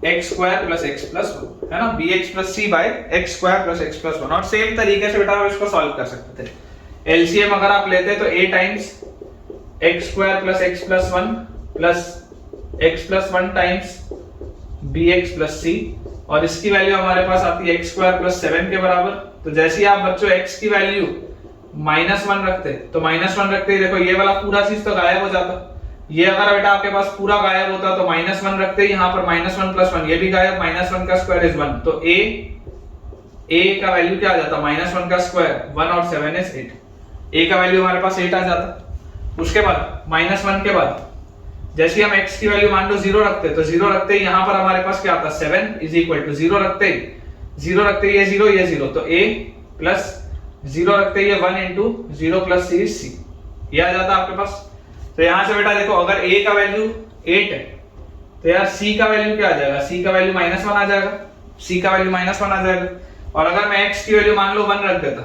x square plus x plus 1, है ना, bx plus c by x square plus x plus 1। और सेम तरीके से बेटा आप इसको सॉल्व कर सकते थे, एलसीएम अगर आप लेते तो a times x square plus x plus 1 plus x plus 1 times bx plus c, और इसकी वैल्यू हमारे पास आती है एक्स स्क्वायर प्लस 7 के बराबर। तो जैसे ही आप बच्चों x की वैल्यू -1 रखते तो -1 रखते ही देखो ये वाला पूरा चीज तो गायब हो जाता, ये अगर बेटा आपके पास पूरा गायब होता तो -1 रखते ही यहाँ पर -1 प्लस 1 ये भी गायब, -1 का स्क्वायर इज 1, तो a का वैल्यू क्या आ जाता, -1 का स्क्वायर 1 और 7 इज 8, a का वैल्यू हमारे पास 8 आ जाता। उसके बाद -1 के बाद जैसे हम x की वैल्यू मान लो 0 रखते तो 0 रखते ही यहाँ पर हमारे पास क्या आता, 7 इज इक्वल टू 0 रखते ही ये 0 तो a प्लस 0 रखते ही 1 इंटू 0 प्लस सी सी, ये आ जाता आपके पास। तो यहाँ से बेटा देखो अगर a का वैल्यू 8 है तो यार c का वैल्यू क्या आ जाएगा, c का वैल्यू -1 आ जाएगा, c का वैल्यू -1 आ जाएगा। और अगर मैं x की वैल्यू मान लो 1 रख देता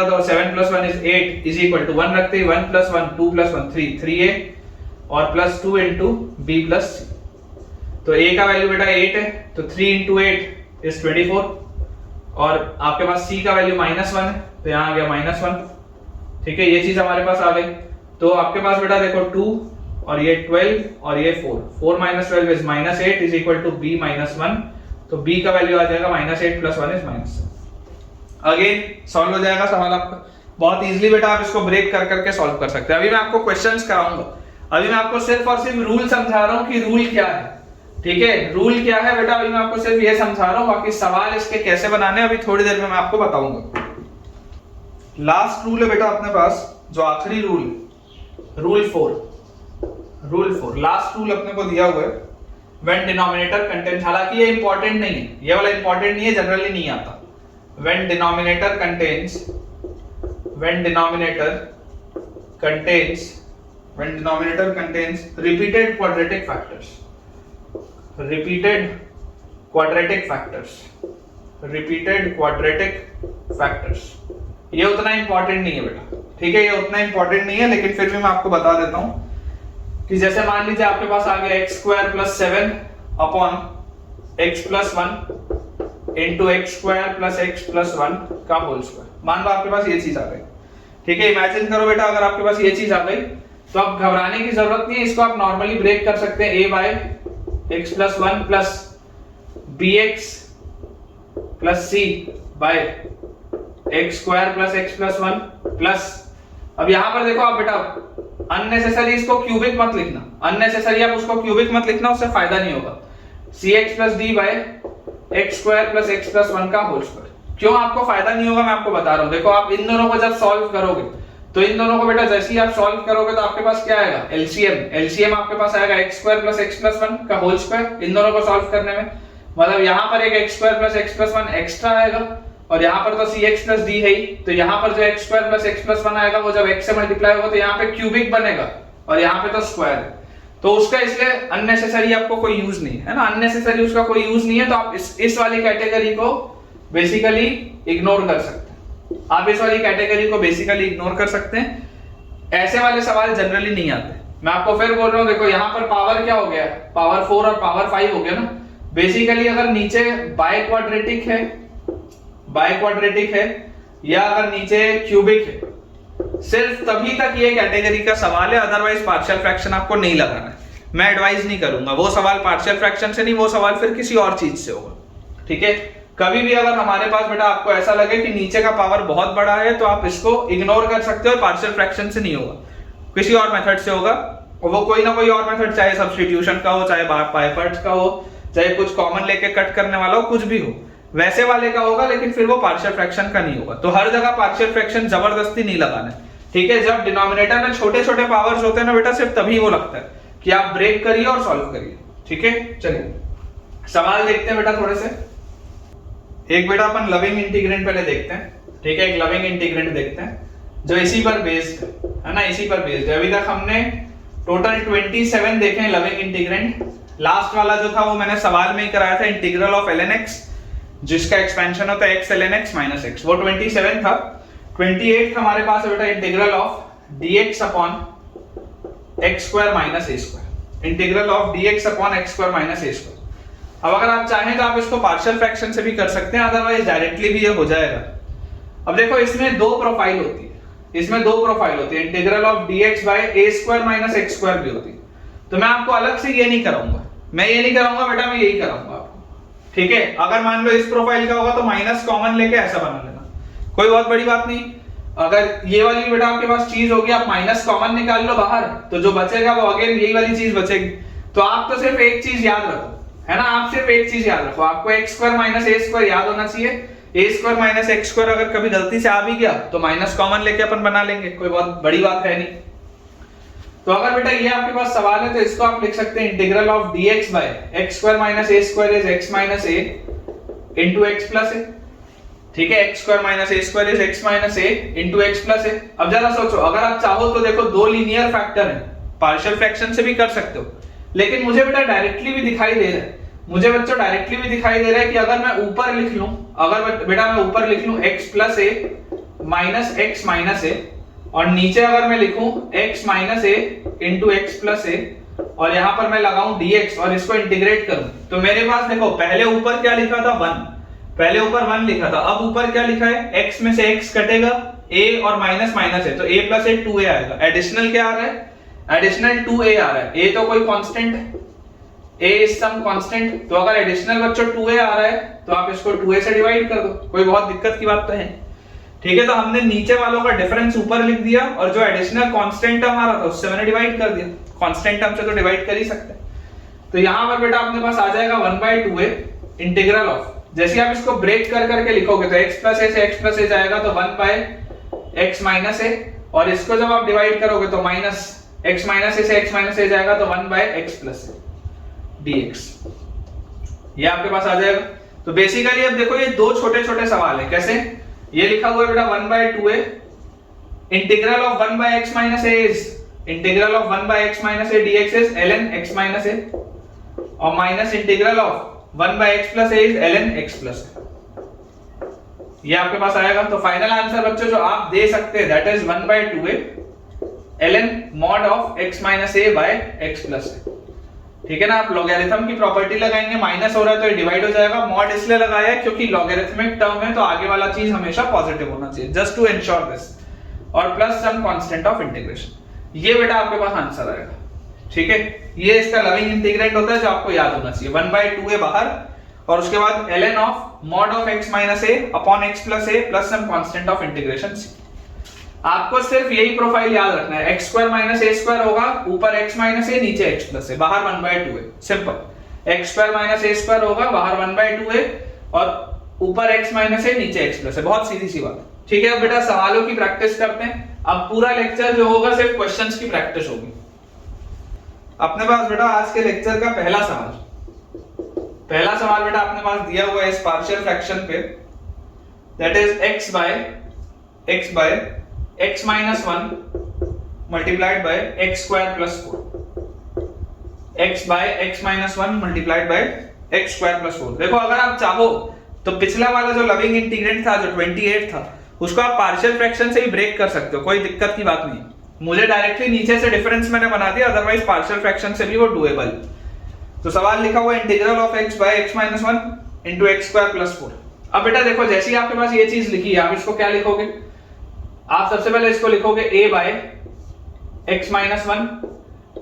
तो 7 plus 1 is 8 is equal to 1 रखते ही 1 प्लस 1 2 प्लस 1 3 3a और प्लस 2 इंटू बी प्लस सी, तो a का वैल्यू बेटा 8 है तो 3 इंटू 8 इज 24, और आपके पास c का वैल्यू -1 है तो यहाँ आ गया -1, ठीक है, ये चीज हमारे पास आ गई। तो आपके पास बेटा देखो 2 और ये 12 और ये 4 minus 12 is -8 is equal to b -1, तो b का वैल्यू आ जाएगा -8 प्लस 1 इज -7। अगेन सॉल्व हो जाएगा सवाल आपका, बहुत इजीली बेटा आप इसको ब्रेक कर करके सॉल्व कर सकते हैं। अभी मैं आपको क्वेश्चंस कराऊंगा, अभी मैं आपको सिर्फ और सिर्फ रूल समझा रहा हूं कि रूल क्या है, ठीक है, रूल क्या है बेटा, अभी मैं आपको सिर्फ ये समझा रहा हूं, बाकी सवाल इसके कैसे बनाने अभी थोड़ी देर में मैं आपको बताऊंगा। लास्ट रूल है बेटा अपने पास, जो आखिरी रूल 4 लास्ट रूल अपने को दिया हुआ है, व्हेन डिनोमिनेटर कंटेन्स, हालांकि ये इंपॉर्टेंट नहीं है, ये वाला इंपॉर्टेंट नहीं है, जनरली नहीं आता। When denominator contains repeated quadratic factors, ये उतना इंपॉर्टेंट नहीं है बेटा, ठीक है, ये उतना इंपॉर्टेंट नहीं है, लेकिन फिर भी मैं आपको बता देता हूं कि जैसे मान लीजिए आपके पास आ गया x square plus 7 upon x plus 1 into x square plus x plus 1 का होल स्क्वायर, मान लो आपके पास ये चीज आ गई, ठीक है, इमेजिन करो बेटा अगर आपके पास ये चीज आ गई तो आप घबराने की जरूरत नहीं है, इसको आप नॉर्मली ब्रेक कर सकते हैं, a by x plus 1 plus bx plus c by x square plus x plus 1 plus, अब यहां पर देखो आप बेटा अननेसेसरी इसको क्यूबिक मत लिखना, अननेसेसरी आप उसको क्यूबिक मत लिखना, उससे फायदा नहीं होगा, cx plus d by x square plus x plus 1 का होल स्क्वायर। क्यों आपको फायदा नहीं होगा मैं आपको बता रहा हूं, देखो आप इन दोनों को जब सॉल्व करोगे तो इन दोनों को बेटा जैसे ही आप सॉल्व करोगे तो आपके पास क्या आएगा, एलसीएम आपके पास आएगा x square plus x plus 1 का होल स्क्वायर, इन दोनों को सॉल्व करने में, मतलब यहाँ पर एक x square plus x plus 1 extra आएगा, और यहाँ पर तो cx प्लस d है ही, तो यहाँ पर जो x square plus x plus 1 आएगा वो जब x से मल्टीप्लाई होगा तो यहाँ पे क्यूबिक बनेगा, और यहाँ पे तो स्क्वायर है, तो उसका इसलिए अननेसेसरी आपको कोई यूज नहीं है ना, अननेसेसरी उसका कोई यूज नहीं है, तो आप इस वाली कैटेगरी को बेसिकली इग्नोर कर सकते हैं, आप इस वाली कैटेगरी को बेसिकली इग्नोर कर सकते हैं, ऐसे वाले सवाल जनरली नहीं आते। मैं आपको फिर बोल रहा हूं, देखो यहाँ पर पावर क्या हो गया, पावर 4 और पावर 5 हो गया ना, बेसिकली अगर नीचे बाय क्वाड्रेटिक है या अगर नीचे क्यूबिक है, सिर्फ तभी तक ये कैटेगरी का सवाल है, अदरवाइज पार्शियल फ्रैक्शन आपको नहीं लगाना है, मैं एडवाइज नहीं करूंगा, वो सवाल पार्शियल फ्रैक्शन से नहीं, वो सवाल फिर किसी और चीज से होगा, ठीक है। कभी भी अगर हमारे पास बेटा आपको ऐसा लगे कि नीचे का पावर बहुत बड़ा है तो आप इसको इग्नोर कर सकते हो, पार्शियल फ्रैक्शन से नहीं होगा, किसी और मेथड से होगा, और वो कोई ना कोई और मेथड, चाहे सब्स्टिट्यूशन का हो, चाहे बाय पार्ट्स का हो, चाहे कुछ कॉमन लेके कट करने वाला हो, कुछ भी हो, वैसे वाले का होगा, लेकिन फिर वो पार्शियल फ्रैक्शन का नहीं होगा। तो हर जगह पार्शियल फ्रैक्शन जबरदस्ती नहीं लगाना, ठीक है। जब डिनोमिनेटर में छोटे छोटे पावर्स होते हैं ना बेटा, सिर्फ तभी वो लगता है कि आप ब्रेक करिए और सॉल्व करिए, ठीक है। चलिए सवाल देखते हैं बेटा थोड़े से। एक बेटा अपन लविंग इंटीग्रेंड पहले देखते हैं, ठीक है, एक लविंग इंटीग्रेंड देखते हैं जो इसी पर बेस्ड है ना, इसी पर बेस्ड है। अभी तक हमने टोटल 27 देखे हैं लविंग इंटीग्रेंड, लास्ट वाला जो था वो मैंने सवाल में ही कराया था, इंटीग्रल ऑफ ln x जिसका एक्सपेंशन होता है x ln x minus x, वो 27 था। 28 हमारे पास है बेटा integral of dx upon x square minus a square, integral of dx upon x square minus a square. अब अगर आप चाहें तो आप इसको पार्शियल फ्रैक्शन से भी कर सकते हैं, अदरवाइज डायरेक्टली भी ये हो जाएगा। अब देखो इसमें दो प्रोफाइल होती है, इसमें दो प्रोफाइल होती है, integral of dx by a square minus x square भी होती है। तो मैं आपको अलग से ये नहीं कराऊंगा, मैं ये नहीं कराऊंगा बेटा, मैं यही कराऊंगा आपको, ठीक है। अगर मान लो इस प्रोफाइल का होगा तो माइनस कॉमन लेके ऐसा बना लेना, कोई बहुत बड़ी बात नहीं। अगर ये वाली बेटा आपके पास चीज होगी, आप माइनस कॉमन निकाल लो बाहर, तो जो बचेगा वो अगेन यही वाली चीज बचेगी। तो आप तो सिर्फ एक चीज याद रखो, है ना, आप सिर्फ एक चीज याद रखो, आपको x square minus a square याद होना चाहिए। a square minus x square अगर कभी गलती से आ भी गया तो माइनस कॉमन लेके अपन बना लेंगे, कोई बहुत बड़ी बात है नहीं। तो अगर बेटा ये आपके पास सवाल है तो इसको आप लिख सकते हैं integral of dx by x square minus a square is x minus a into x plus a, ठीक है। x square minus a square is x minus a into x plus a। अब जरा सोचो, अगर आप चाहो तो देखो दो लीनियर फैक्टर हैं, पार्शियल फ्रैक्शन से भी कर सकते हो, लेकिन मुझे बेटा डायरेक्टली भी दिखाई दे रहा है, मुझे बच्चों डायरेक्टली भी दिखाई दे रहा है कि अगर मैं ऊपर लिख लूं, अगर बेटा मैं ऊपर लिख लूं x plus a minus x minus a, और नीचे अगर मैं लिखूं x minus a into x plus a, और यहां पर मैं लगाऊं dx और इसको इंटीग्रेट करूं, तो मेरे पास देखो पहले ऊपर क्या लिखा था 1, पहले ऊपर 1 लिखा था, अब ऊपर क्या लिखा है, x में से x कटेगा, a और माइनस माइनस है तो a प्लस a 2a आएगा। एडिशनल क्या आ रहा है, एडिशनल 2a आ रहा है, a तो कोई कांस्टेंट है, a इज सम कांस्टेंट, तो अगर एडिशनल बच्चों 2a आ रहा है तो आप इसको 2a से डिवाइड कर दो, कोई बहुत दिक्कत की बात तो है, ठीक है। तो हमने नीचे वालों का डिफरेंस ऊपर लिख दिया और जो एडिशनल कांस्टेंट हमारा था उससे मैंने डिवाइड कर दिया, कांस्टेंट हम से तो डिवाइड कर ही सकते हैं। तो यहां पर बेटा अपने पास आ जाएगा 1/2a इंटीग्रल ऑफ, जैसे आप इसको ब्रेक कर करके लिखोगे तो x प्लस a से x प्लस a जाएगा तो 1/x माइनस a, और इसको जब आप डिवाइड करोगे तो माइनस x माइनस a से x माइनस a जाएगा तो 1/x प्लस a dx, ये आपके पास आ जाएगा। तो बेसिकली अब देखो ये दो छोटे छोटे सवाल है, कैसे, ये लिखा हुआ है बेटा 1/2a integral of 1/x minus a is integral of 1/x minus a dx is ln x minus a, और minus integral of 1/x plus a is ln x plus a, ये आपके पास आएगा। तो फाइनल आंसर बच्चों जो आप दे सकते हैं that is 1/2a ln mod of x minus a by x plus a, ठीक है ना। आप लॉगरिथम की प्रॉपर्टी लगाएंगे, माइनस हो रहा है तो ये डिवाइड हो जाएगा, मॉड इसलिए लगाया है क्योंकि लॉगरिथमिक टर्म है तो आगे वाला चीज हमेशा पॉजिटिव होना चाहिए, जस्ट टू एंश्योर दिस, और plus some constant of integration, ये बेटा आपके पास आंसर आएगा, ठीक है। ये इसका लविंग इंटीग्रेंट होता है जो आपको याद होना चाहिए, 1/2a बाहर और उसके बाद ln of mod of x minus a upon x plus a plus some constant of integration c। आपको सिर्फ यही प्रोफाइल याद रखना है, x square minus a square होगा, ऊपर x माइनस a नीचे x प्लस a, बाहर 1/2a, simple. x square minus a square होगा, बाहर 1/2a और ऊपर x माइनस a नीचे x प्लस a, बहुत सीधी सी बात, ठीक है। अब बेटा सवालों की प्रैक्टिस करते हैं, अब पूरा लेक्चर जो होगा सिर्फ क्वेश्चंस की प्रैक्टिस होगी। अपने पास बेटा आज के लेक्चर का पहला सवाल बेटा अपने पास दिया हुआ है इस पार्शियल फ्रैक्शन पे, that is x by x minus 1 multiplied by x square plus 4, x by x minus 1 multiplied by x square plus 4। देखो अगर आप चाहो तो पिछला वाला जो लविंग इंटीग्रेंट था जो 28 था उसको आप पार्शियल फ्रैक्शन से ही ब्रेक कर सकते हो, कोई दिक्कत की बात नहीं। मुझे डायरेक्टली नीचे से डिफरेंस मैंने बना दिया, अदरवाइज पार्शियल फ्रैक्शन से भी वो डूएबल। तो सवाल लिखा हुआ integral of x by x minus 1 into x square plus 4। अब बेटा देखो जैसे ही आपके पास ये चीज लिखी है, आप इसको क्या लिखोगे, आप सबसे पहले इसको लिखोगे a बाय x माइनस 1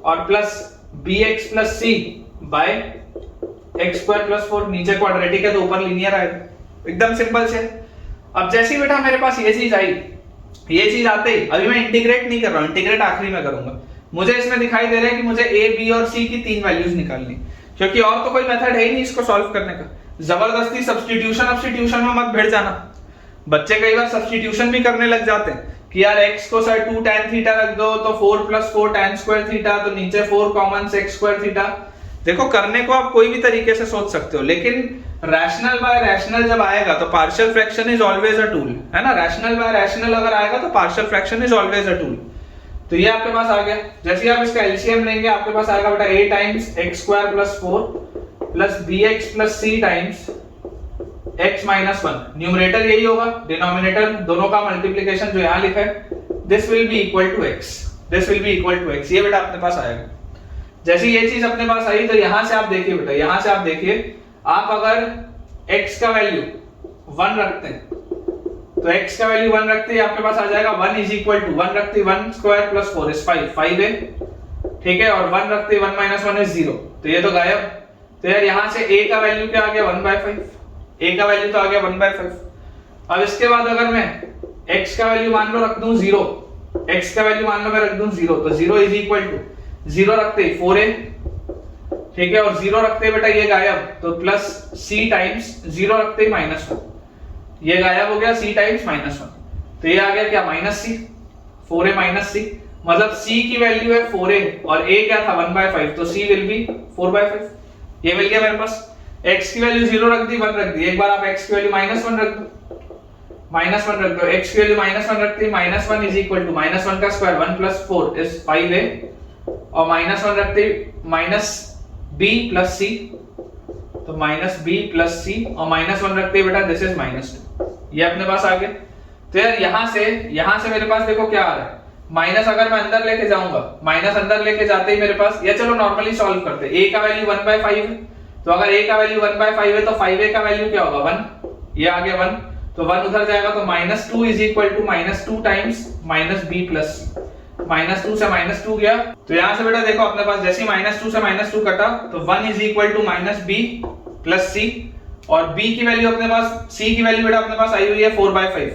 और plus bx plus c by x square plus 4, नीचे क्वाड्रेटिक है तो ऊपर लीनियर आएगा, एकदम सिंपल से। अब जैसे ही बेटा मेरे पास ये चीज आई, ये चीज आते ही अभी मैं इंटीग्रेट नहीं कर रहा हूं, इंटीग्रेट आखिरी में करूंगा। मुझे इसमें दिखाई दे रहा है कि मुझे a b और c की 3 वैल्यूज निकालनी, क्योंकि और तो कोई मेथड है ही नहीं इसको सॉल्व करने का। जबरदस्ती सब्स्टिट्यूशन में मत भिड़ जाना, बच्चे कई बार सब्स्टिट्यूशन भी करने लग जाते हैं कि यार x को सर 2 tan थीटा रख दो तो 4 + 4 tan स्क्वायर थीटा, तो नीचे 4 कॉमन sec स्क्वायर थीटा। देखो करने को आप कोई भी तरीके से सोच सकते हो, लेकिन रैशनल बाय रैशनल जब आएगा तो partial fraction is always a tool, है ना। रैशनल बाय रैशनल अगर आएगा तो partial fraction is always a tool. तो ये आपके पास आ गया। जैसे ही आप इसका एलसीएम लेंगे आपके पास आएगा बेटा a times x square plus 4 plus bx plus c times x minus 1। Numerator यही होगा, डिनोमिनेटर दोनों का मल्टीप्लिकेशन जो यहाँ लिखा है, this will be equal to x, this will be equal to x। ये बेटा अपने पास आएगा। जैसे ये चीज अपने पास आई तो यहां से आप देखिए बेटा, यहां से आप देखिए, आप अगर x का वैल्यू 1 रखते हैं तो x का वैल्यू 1 रखते हैं आपके पास आ जाएगा 1 इज इक्वल टू 1 रखते 1 स्क्वायर प्लस 4 इज 5 है, ठीक है, और 1 रखते 1 माइनस 1 इज 0, तो ये तो गायब। तो यार यहां से a का वैल्यू क्या आ गया 1/5, a का वैल्यू तो आ गया 1/5। अब इसके बाद अगर मैं x का वैल्यू मान लो रख दूं 0, x का वैल्यू मान लो मैं रख दूं 0, तो 0 इज इक्वल टू 0 रखते 4a, ठीक है, और 0 रखते बेटा ये गायब, तो प्लस c टाइम्स 0 रखते ही -1, ये गायब हो गया c टाइम्स -1, तो ये आ गया क्या -c, 4a माइनस c, मतलब c की वैल्यू है 4a और a क्या था 1/5, तो c विल बी 4/5। ये मिल गया मेरे पास। x की वैल्यू 0 रख दी 1 रख दी, एक बार आप x की वैल्यू -1 रख दो, -1 रख दो, x की वैल्यू -1 रखते ही -1 इज इक्वल टू -1 का स्क्वायर 1 प्लस 4 इज 5a, और -1 रखते b प्लस c, तो -b प्लस c, और -1 रखते बेटा दिस इज -2, ये अपने पास आ गया। तो यार यहां से मेरे पास देखो क्या आ रहा है, माइनस अगर मैं अंदर लेके जाऊंगा, माइनस अंदर लेके जाते ही मेरे पास, या चलो नॉर्मली सॉल्व करते हैं, a का वैल्यू 1/5 है, तो अगर a का वैल्यू 1/5 है तो 5a का वैल्यू क्या होगा 1, ये आ गया 1, तो 1 उधर जाएगा तो -2 is equal to -2 times -b plus c, -2 से -2 गया, तो यहां से बेटा देखो अपने पास जैसे -2 से -2 कटा तो 1 is equal to -b plus c, और b की वैल्यू अपने पास, c की वैल्यू बेटा अपने पास आई हुई है 4/5,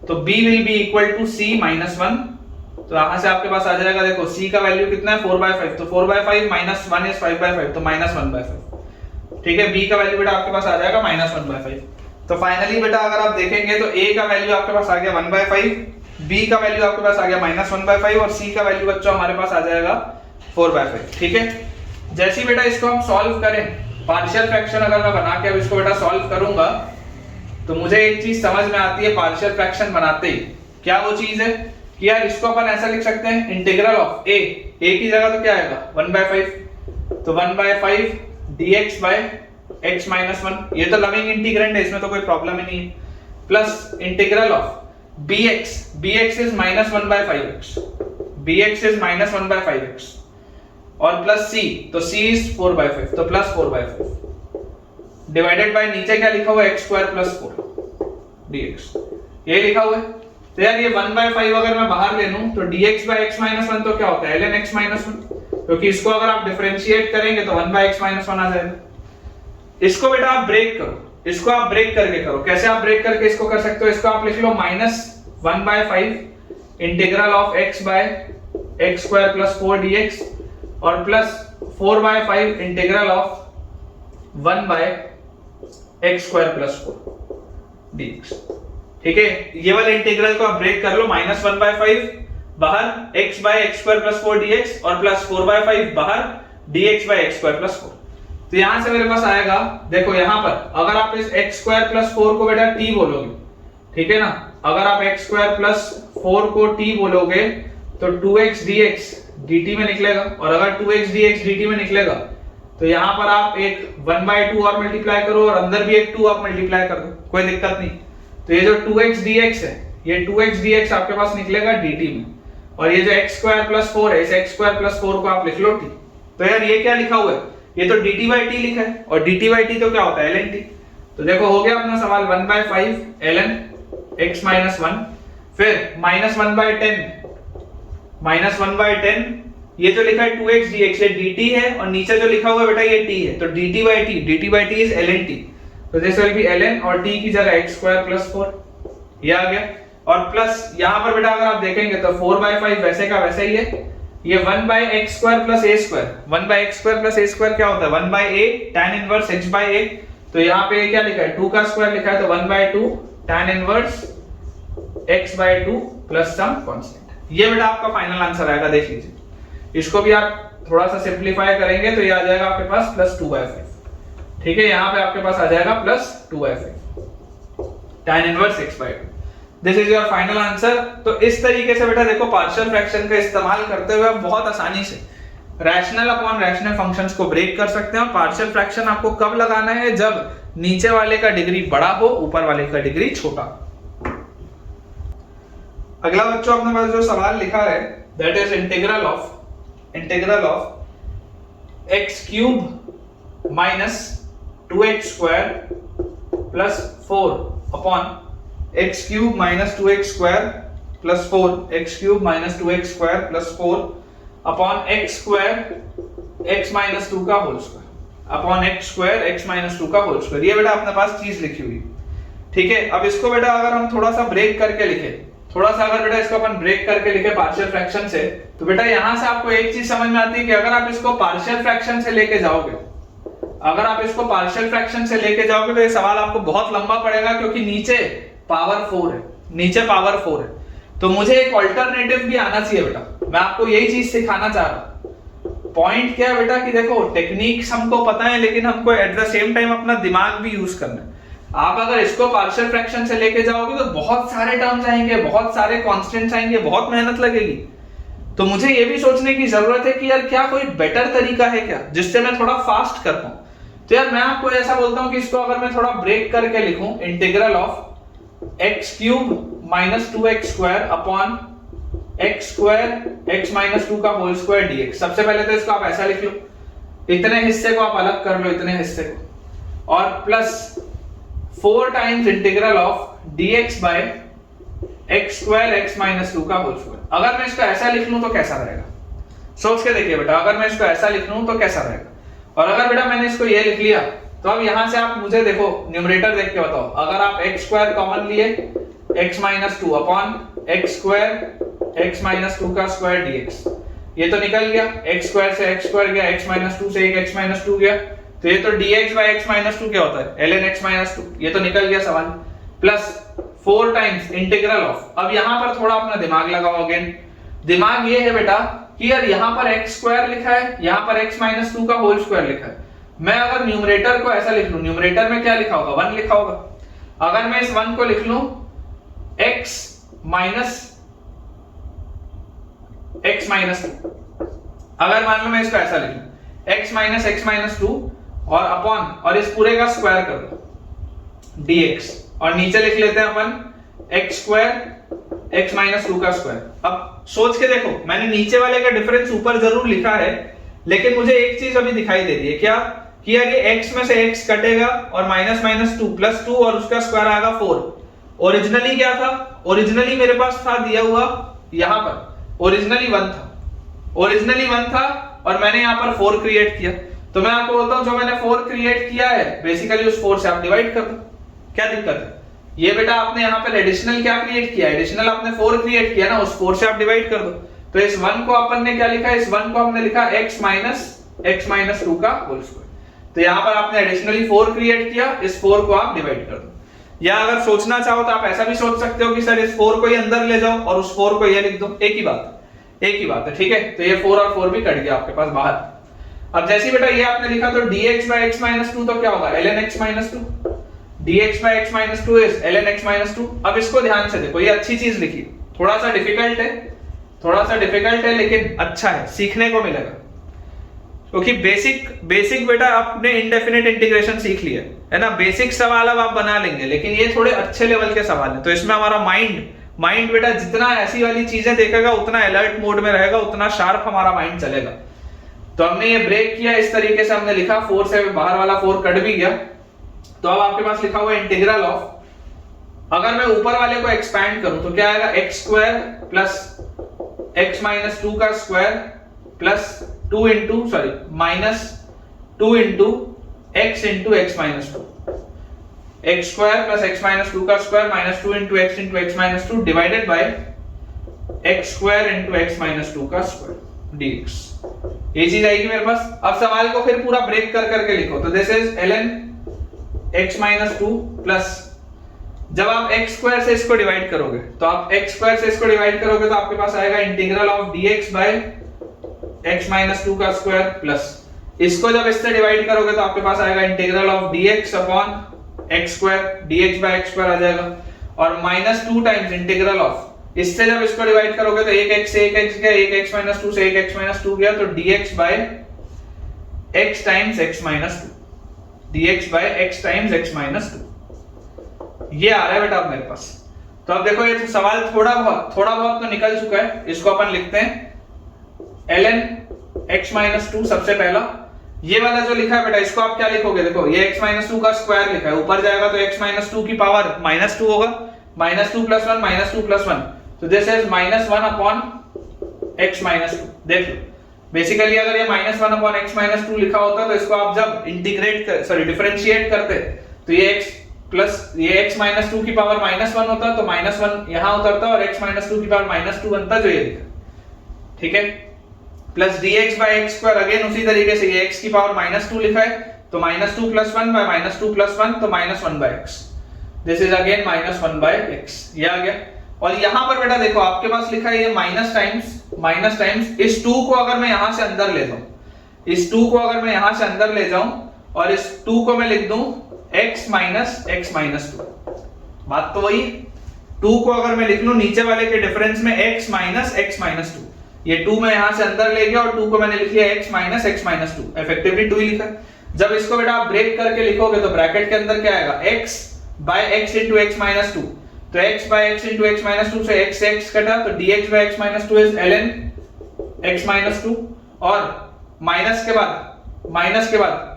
तो b will be equal to c -1, तो यहां से आपके पास आ जाएगा, देखो c का वैल्यू कितना है 4/5, तो 4/5 माइनस 1 इज 5/5, तो -1/5, ठीक है, b का वैल्यू बेटा आपके पास आ जाएगा -1/5। तो फाइनली बेटा अगर आप देखेंगे तो a का वैल्यू आपके पास आ गया 1/5, b का वैल्यू आपके पास आ गया -1/5, और c का वैल्यू बच्चों हमारे पास आ जाएगा 4/5, ठीक है। जैसे ही बेटा इसको हम सॉल्व करें, पार्शियल फ्रैक्शन अगर मैं बना के अब इसको बेटा सॉल्व करूंगा, तो मुझे एक चीज समझ में आती है पार्शियल फ्रैक्शन बनाते ही, क्या वो चीज है कि यार इसको अपन ऐसा लिख सकते हैं, इंटीग्रल ऑफ a की जगह तो क्या आएगा 1/5, तो 1/5 dx बाय x माइनस 1, ये तो लविंग इंटीग्रेंड है, इसमें तो कोई प्रॉब्लम ही नहीं है, plus integral of bx is -1/5x, bx is -1/5x, और प्लस c, तो c इज 4/5, तो प्लस 4/5 डिवाइडेड बाय नीचे क्या लिखा हुआ है x² + 4 dx, ये लिखा हुआ है। तो यार ये 1/5 अगर मैं बाहर ले लूं तो dx बाय x माइनस 1 तो क्या होता है ln x माइनस 1, क्योंकि इसको अगर आप डिफरेंशिएट करेंगे तो 1/x माइनस 1 आ जाएगा। इसको बेटा आप ब्रेक करो, इसको आप ब्रेक करके करो, कैसे आप ब्रेक करके इसको कर सकते हो, इसको आप लिख लो -1/5 integral of x by x² + 4 dx, और plus 4/5 integral of 1/x² + 4 dx, ठीक है। ये वाले इंटीग्रल को आप ब्रेक कर लो, -1/5 बाहर x/x² + 4 dx, और प्लस 4/5 बाहर dx/x² + 4, तो यहां से मेरे पास आएगा, देखो यहां पर अगर आप इस x² + 4 को बेटा t बोलोगे, ठीक है ना, अगर आप x² + 4 को t बोलोगे तो 2x dx dt में निकलेगा, और अगर 2x dx dt में निकलेगा तो यहां पर आप एक 1/2 और मल्टीप्लाई करो, और अंदर भी एक 2 आप मल्टीप्लाई कर दो, कोई दिक्कत नहीं। तो ये जो 2x dx है, ये 2x dx आपके पास निकलेगा dt में, और ये जो x² + 4 है, इस x² + 4 को आप लिख लो t। तो यार ये क्या लिखा हुआ है, ये तो dt/t लिखा है, और dt/t तो क्या होता है ln t। तो देखो हो गया अपना सवाल 1/5 ln x माइनस 1, फिर -1/10, ये जो लिखा है 2x dx ये dt है, और नीचे जो लिखा हुआ है बेटा ये t है, तो dt/t इज ln t, तो दिस विल बी ln, और t की जगह x² + 4, ये आ गया, और प्लस यहां पर बेटा अगर आप देखेंगे तो 4/5 वैसे का वैसे ही है, ये 1/x² + a², 1/x² + a² क्या होता है 1/a tan इनवर्स x/a, तो यहां पे क्या लिखा है 2 का स्क्वायर लिखा है, तो 1/2 tan inverse x/2 plus some constant, ये बेटा आपका फाइनल आंसर आएगा। देख लीजिए, इसको भी आप थोड़ा सा सिंपलीफाई करेंगे तो ये आ जाएगा आपके पास +2/5, ठीक है, यहां पे आपके पास आ जाएगा +2/5 tan inverse x/2। This is your final answer. तो इस तरीके से बेटा देखो पार्शियल फ्रैक्शन का इस्तेमाल करते हुए आप बहुत आसानी से रैशनल अपॉन रैशनल फंक्शंस को ब्रेक कर सकते हैं। और पार्शियल फ्रैक्शन आपको कब लगाना है, जब नीचे वाले का डिग्री बड़ा हो, ऊपर वाले का डिग्री छोटा। अगला बच्चों अपने पास जो सवाल लिखा है that is integral of x cube minus 2x square plus 4 upon x cube minus 2x square plus 4, x cube minus 2x square plus 4 upon x square x minus 2 का whole square upon x square x minus 2 का whole square. ये बेटा अपने पास चीज लिखी हुई, ठीक है। अब इसको बेटा अगर हम थोड़ा सा ब्रेक करके लिखे, थोड़ा सा अगर बेटा इसको अपन ब्रेक करके लिखे पार्शियल फ्रैक्शन से, तो बेटा यहां से आपको एक चीज समझ में आती है कि अगर आप इसको पार्शियल फ्रैक्शन से लेके जाओगे, अगर आप इसको पार्शियल फ्रैक्शन से लेके जाओगे तो ये सवाल आपको बहुत लंबा पड़ेगा, क्योंकि नीचे पावर 4 है, नीचे पावर 4 है। तो मुझे एक ऑल्टरनेटिव भी आना चाहिए बेटा, मैं आपको यही चीज सिखाना चाह रहा हूं। पॉइंट क्या है बेटा कि देखो टेक्निक्स हमको पता है, लेकिन हमको एट द सेम टाइम अपना दिमाग भी यूज करना है। आप अगर इसको पार्शियल फ्रैक्शन से लेके जाओगे तो बहुत सारे टर्म्स आएंगे, बहुत सारे कांस्टेंट्स आएंगे, बहुत मेहनत लगेगी। तो मुझे ये भी सोचने की जरूरत है कि यार क्या कोई बेटर तरीका है क्या जिससे मैं थोड़ा फास्ट कर पाऊं। तो यार मैं आपको ऐसा बोलता हूं कि इसको अगर मैं थोड़ा ब्रेक करके लिखूं, integral of x cube minus 2x square upon x square x minus 2 का होल स्क्वायर dx। सबसे पहले तो इसको आप ऐसा लिख लो, इतने हिस्से को आप अलग कर लो, इतने हिस्से को, और plus 4 times integral of dx by x square x minus 2 का होल स्क्वायर। अगर मैं इसको ऐसा लिख लूं तो कैसा रहेगा, सोच के देखिए बेटा। अगर मैं इसको ऐसा लिख लूं तो कैसा रहेगा, और अगर बेटा मैंने इसको ये लिख लिया तो अब यहां से आप मुझे देखो न्यूमरेटर देख के बताओ। अगर आप एक्स स्क्वायर कॉमन लिए, x minus 2 upon x square x minus 2 का स्क्वायर dx, ये तो निकल गया। एक्स स्क्वायर से एक्स स्क्वायर गया, एक्स माइनस 2 से एक एक्स माइनस 2 गया, तो ये तो dx बाय x माइनस 2 क्या होता है, ln x माइनस 2, ये तो निकल गया सवाल। प्लस 4 टाइम्स इंटीग्रल ऑफ, अब यहां पर थोड़ा अपना दिमाग लगाओ अगेन। दिमाग ये है बेटा कि यार यहां पर x स्क्वायर लिखा है, यहां पर x माइनस 2 का होल स्क्वायर लिखा है। मैं अगर न्यूमरेटर को ऐसा लिख लूं, न्यूमरेटर में क्या लिखा होगा, 1 लिखा होगा। अगर मैं इस 1 को लिख लूं x माइनस 2, अगर मान लो मैं इसको ऐसा लिख लूं x माइनस x माइनस 2 और अपॉन, और इस पूरे का स्क्वायर कर दो dx, और नीचे लिख लेते हैं अपन x स्क्वायर x माइनस 2 का स्क्वायर। अब सोच के देखो, मैंने नीचे वाले का डिफरेंस ऊपर जरूर लिखा है, लेकिन मुझे एक चीज अभी दिखाई दे रही है, क्या कि यार ये x में से x कटेगा और माइनस माइनस 2 प्लस 2 और उसका स्क्वायर आएगा 4। ओरिजिनली क्या था, ओरिजिनली मेरे पास था दिया हुआ यहां पर ओरिजिनली 1 था और मैंने यहां पर 4 क्रिएट किया। तो मैं आपको बोलता हूं जो मैंने 4 क्रिएट किया है बेसिकली उस 4 से आप डिवाइड कर दो, क्या दिक्कत है। ये बेटा आपने यहाँ पर एडिशनल क्या क्रिएट किया, एडिशनल आपने 4 क्रिएट किया ना, उस 4 से आप डिवाइड कर दो। तो इस 1 को अपन ने क्या लिखा, इस 1 को हमने लिखा x माइनस 2 का होल स्क्वायर। तो यहाँ पर आपने एडिशनली 4 क्रिएट किया, इस 4 को आप डिवाइड कर दो। या अगर सोचना चाहो तो आप ऐसा भी सोच सकते हो कि सर इस 4 को ही अंदर ले जाओ और उस 4 को ये लिख दो, एक ही बात है, ठीक है। तो ये 4 और 4 भी कट गया आपके पास बाहर। अब जैसे बेटा ये आपने लिखा तो dx बाय x माइनस 2 तो क्या होगा, ln x minus 2, dx by x minus 2 is ln x minus 2। अब इसको ध्यान से देखो, ये अच्छी चीज लिखी, थोड़ा सा डिफिकल्ट है लेकिन अच्छा है, सीखने को मिलेगा। क्योंकि बेसिक बेटा आपने इनडेफिनेट इंटीग्रेशन सीख लिया है ना, बेसिक सवाल अब आप बना लेंगे, लेकिन ये थोड़े अच्छे लेवल के सवाल हैं। तो इसमें हमारा माइंड बेटा जितना ऐसी वाली चीजें देखेगा उतना अलर्ट मोड में रहेगा, उतना शार्प हमारा माइंड चलेगा। तो हमने ये ब्रेक किया, इस तरीके से हमने लिखा, 4 से बाहर वाला 4 कट भी गया। तो अब आपके पास लिखा हुआ इंटीग्रल ऑफ, अगर मैं ऊपर वाले को एक्सपैंड करूं तो क्या आएगा, x square plus x minus 2 का square plus minus 2 into x into x minus 2, x square plus x minus 2 का square minus 2 into x minus 2 divided by x square into x minus 2 का square dx। ये चीज आएगी मेरे पास। अब सवाल को फिर पूरा ब्रेक करके लिखो, तो this is ln x minus 2 plus, जब आप x स्क्वायर से इसको डिवाइड करोगे तो आप x स्क्वायर से इसको डिवाइड करोगे तो आपके पास आएगा integral of dx by x minus 2 का स्क्वायर प्लस, इसको जब इससे डिवाइड करोगे तो आपके पास आएगा integral of dx upon x square, dx by x square आ जाएगा। और -2 टाइम्स इंटीग्रल ऑफ, इससे जब इसको डिवाइड करोगे तो 1x से 1x गया, 1x माइनस 2 से 1x माइनस 2 गया, तो dx by x times x minus 2, dx by x times x minus 2, ये आ रहा है बेटा अब मेरे पास। तो अब देखो ये तो सवाल थोड़ा बहुत तो निकल चुका है, इसको अपन लिखते हैं ln x माइनस 2 सबसे पहला। ये वाला जो लिखा है बेटा इसको आप क्या लिखोगे, देखो ये x माइनस 2 का स्क्वायर लिखा है, ऊपर जाएगा तो x माइनस 2 की पावर -2 होगा, -2 + 1 -2 + 1, तो this is -1 upon x minus 2। देख लो बेसिकली अगर ये -1 अपॉन x माइनस 2 लिखा होता तो इसको आप जब डिफरेंशिएट करते तो ये x माइनस 2 की पावर -1 होता, तो -1 यहां उतरता और x माइनस 2 की पावर -2 बनता जो ये लिखा, ठीक है। Plus dx by x square, again उसी तरीके से ये x की पावर -2 लिखा है तो -2 + 1 बाय -2 + 1 तो -1 by x, this is again -1 by x, ये आ गया। और यहां पर बेटा देखो आपके पास लिखा है ये माइनस टाइम्स इस 2 को अगर मैं यहां से अंदर ले जाऊं, इस 2 को अगर मैं यहां से अंदर ले जाऊं और इस 2 को मैं लिख दूं x माइनस 2, बात तो वही, 2 को अगर मैं लिख लूं नीचे वाले के डिफरेंस में x माइनस 2, ये 2 मैं यहां से अंदर ले गया और 2 को मैंने लिख लिया x माइनस 2, इफेक्टिवली 2 ही लिखा। जब इसको बेटा आप ब्रेक करके लिखोगे तो ब्रैकेट के अंदर क्या आएगा, x by x into x minus 2, तो x by x into x minus 2 से x कटा तो dx by x minus 2 is ln x minus 2, और माइनस के बाद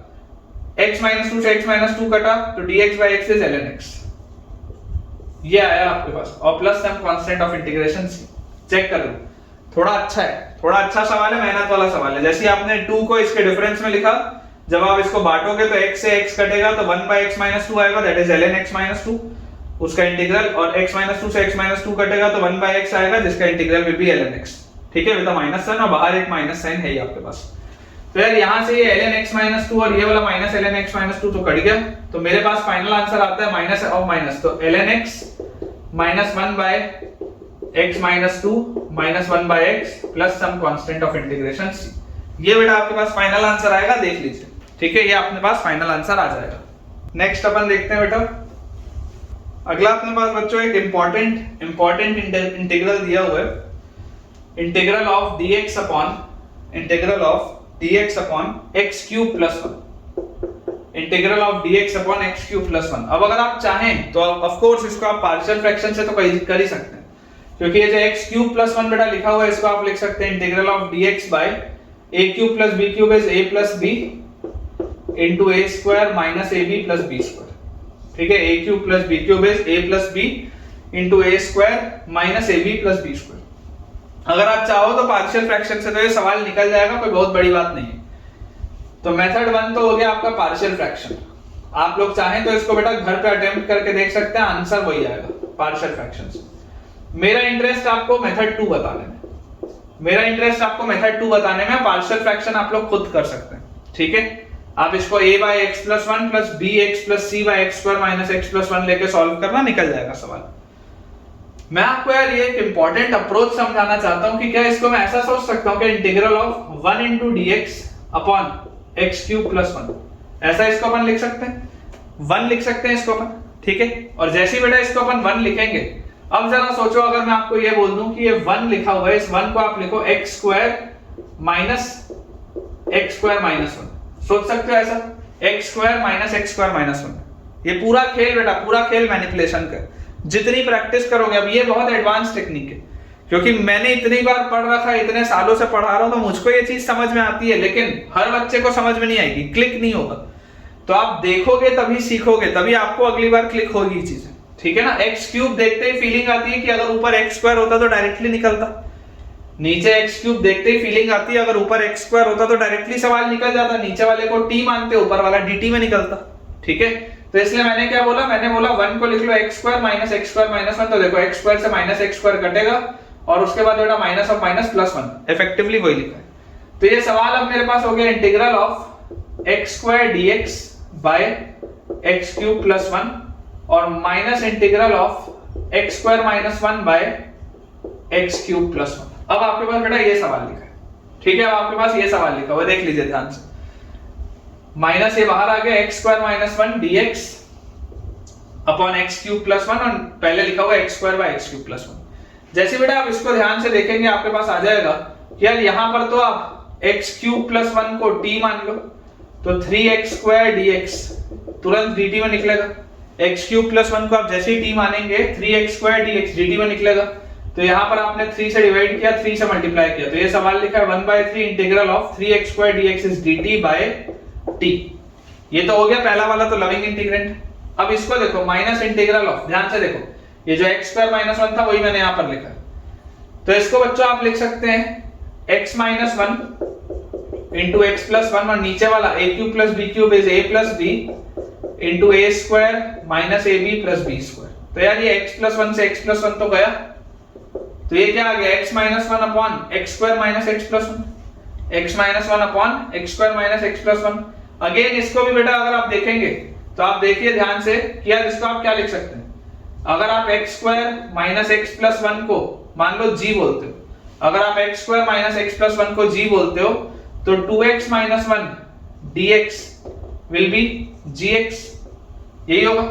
x minus 2 से x minus 2 कटा तो dx by x is ln x, ये आया आपके पास। और plus some constant of integration check कर लो, थोड़ा अच्छा सवाल है, मेहनत वाला सवाल है। जैसे आपने 2 को इसके डिफरेंस में लिखा, जब आप इसको बांटोगे तो x से x कटेगा तो 1 बाय x माइनस 2 आएगा, that is ln x minus 2 उसका इंटीग्रल, और x माइनस 2 से x माइनस 2 कटेगा तो 1 बाय x आएगा जिसका integral will be ln x, ठीक है, विद माइनस साइन, और बाहर एक माइनस साइन है ही आपके पास। तो यार यहां से ये ln x माइनस 2 और ये वाला माइनस ln x माइनस 2 तो कट गया, तो मेरे पास फाइनल आंसर आता है माइनस ऑफ माइनस, तो ln x minus 1 by x minus 2 minus 1 by x plus some constant of integration c, ये बेटा आपके पास फाइनल आंसर आएगा, देख लीजिए, ठीक है, ये अपने पास फाइनल आंसर आ जाएगा। नेक्स्ट अपन देखते हैं बेटा, अगला अपने पास बच्चों एक इंपॉर्टेंट इंटीग्रल दिया हुआ है, integral of dx upon x cube plus 1, integral of dx upon x cube plus 1। अब अगर आप चाहें तो ऑफ कोर्स इसको आप पार्शियल फ्रैक्शन से तो कर ही सकते हैं, क्योंकि ये जो x क्यूब प्लस 1 बेटा लिखा हुआ है इसको आप लिख सकते हैं integral of dx by a cube plus b cube is a plus b into a square minus ab plus b square, ठीक है, a cube plus b cube is a plus b into a square minus ab plus b square। अगर आप चाहो तो partial fraction से तो ये सवाल निकल जाएगा, कोई बहुत बड़ी बात नहीं है। तो मेथड 1 तो हो गया आपका पार्शियल फ्रैक्शन, आप लोग चाहें तो इसको बेटा घर पे अटेम्प्ट करके देख सकते हैं, आंसर वही आएगा पार्शियल फ्रैक्शन से। मेरा इंटरेस्ट आपको मेथड 2 बताने में, पार्शियल फ्रैक्शन आप लोग खुद कर सकते हैं, ठीक है। आप इसको a by x plus 1 plus bx plus c by x square minus x plus 1 लेके सॉल्व करना, निकल जाएगा सवाल। मैं आपको यार ये एक इंपॉर्टेंट अप्रोच समझाना चाहता हूं कि क्या इसको मैं ऐसा सोच सकता हूं कि integral of 1 into dx upon x cube plus 1, ऐसा इसको अपन लिख सकते हैं, 1 लिख सकते हैं इसको अपन, ठीक है। और जैसे ही बेटा इसको अपन 1 लिखेंगे, अब जरा सोचो अगर मैं आपको ये बोल दूं कि ये 1 लिखा हुआ है, इस 1 को आप लिखो x square minus x square minus 1, सोच सकते हो ऐसा, x square minus x square minus 1। ये पूरा खेल बेटा, पूरा खेल मैनिपुलेशन का, जितनी प्रैक्टिस करोगे, अब ये बहुत एडवांस टेक्निक है, क्योंकि मैंने इतनी बार पढ़ रखा है, इतने सालों से पढ़ा रहा हूं, तो मुझको ये चीज समझ में आती है, लेकिन हर बच्चे को समझ में नहीं आएगी, क्लिक नहीं होगा। तो आप देखोगे तभी सीखोगे, तभी आपको अगली बार क्लिक होगी चीजें, ठीक है ना। एक्स क्यूब देखते ही फीलिंग आती है कि अगर ऊपर एक्स स्क्वायर होता तो डायरेक्टली निकलता, नीचे एक्स क्यूब देखते ही फीलिंग आती है अगर ऊपर एक्स स्क्वायर होता तो डायरेक्टली सवाल निकल जाता, नीचे वाले को टी मानते, ऊपर वाला dt में निकलता, ठीक है। तो इसलिए मैंने क्या बोला, मैंने बोला 1 को लिख लो x square minus x square minus 1, तो देखो x स्क्वायर से माइनस x स्क्वायर कटेगा और उसके बाद बेटा minus of minus plus 1, effectively वही लिखा है। तो ये सवाल अब मेरे पास हो गया integral of x square dx by x cube plus 1 और minus integral of x square minus 1 by x cube plus 1। अब आपके पास बेटा ये सवाल लिखा है, ठीक है, अब आपके पास ये सवाल लिखा हुआ है, देख लीजिए ध्यान से। माइनस ये बाहर आ गया, x square minus 1 dx upon x cube plus 1 और पहले लिखा हुआ x square by x cube plus 1। जैसे बेटा आप इसको ध्यान से देखेंगे आपके पास आ जाएगा कि यार यहाँ पर तो आप एक्स क्यूब प्लस 1 को t मान लो, तो 3x स्क्वायर dx तुरंत dt में निकलेगा। एक्स क्यूब प्लस 1 को आप जैसे ही t मानेंगे 3x स्क्वायर dx dt में निकलेगा। तो यहाँ पर आपने 3 से डिवाइड किया, 3 से मल्टीप्लाई किया, तो ये सवाल लिखा है 1/3 integral of 3x square dx is dt by t। ये तो हो गया पहला वाला, तो लविंग इंटीग्रेंट। अब इसको देखो माइनस इंटीग्रल ऑफ, ध्यान से देखो, ये जो x स्क्वायर माइनस 1 था वही मैंने यहाँ पर लिखा है। तो इसको बच्चों आप लिख सकते हैं x minus 1 into x plus 1 और नीचे वाला a cube plus b cube is a plus b into a square minus ab plus b square. तो यार ये x प्लस 1 से x प्लस 1 तो गया, तो ये क्या आ गया x minus 1 upon x square minus x plus 1, x minus 1 upon x square minus x plus 1। Again इसको भी बेटा अगर आप देखेंगे तो आप देखिए ध्यान से कि यार इसको आप क्या लिख सकते हैं। अगर आप x square minus x plus 1 को मान लो g बोलते हो, अगर आप x square minus x plus 1 को g बोलते हो तो 2x minus 1 dx will be gx, यही होगा।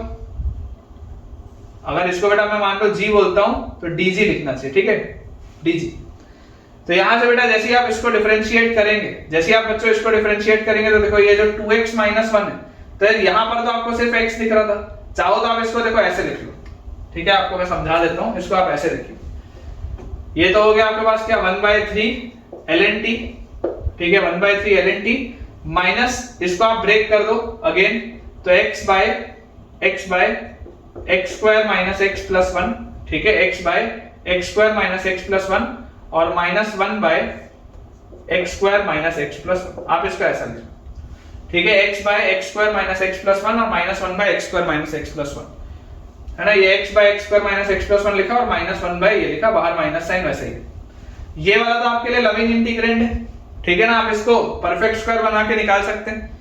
अगर इसको बेटा मैं मान लो g बोलता हूं तो dg लिखना चाहिए, ठीक है, dg। तो यहां से बेटा जैसे ही आप इसको डिफरेंशिएट करेंगे, जैसे ही आप बच्चों इसको डिफरेंशिएट करेंगे तो देखो ये जो 2x माइनस 1 है, तो यहां पर तो आपको सिर्फ x दिख रहा था, चाहो तो आप इसको देखो ऐसे लिख लो, ठीक है, आपको मैं समझा देता हूं, इसको आप ऐसे लिखिए। ये तो हो गया आपके पास क्या 1/3 ln t, ठीक है, 1/3 ln t माइनस इसको आप ब्रेक कर दो अगेन, तो x by x square minus x plus 1, ठीक है, x by x square minus x plus 1 और minus 1 by x square minus x plus 1। आप इसको ऐसा लिखो, ठीक है, x by x square minus x plus 1 और minus 1 by x square minus x plus 1, है ना। ये x by x square minus x plus 1 लिखा और माइनस 1 बाय ये लिखा, बाहर माइनस साइन वैसे ही। ये वाला तो आपके लिए लविंग इंटीग्रेंड है, ठीक है ना, आप इसको परफेक्ट स्क्वायर बना के निकाल सकते हैं,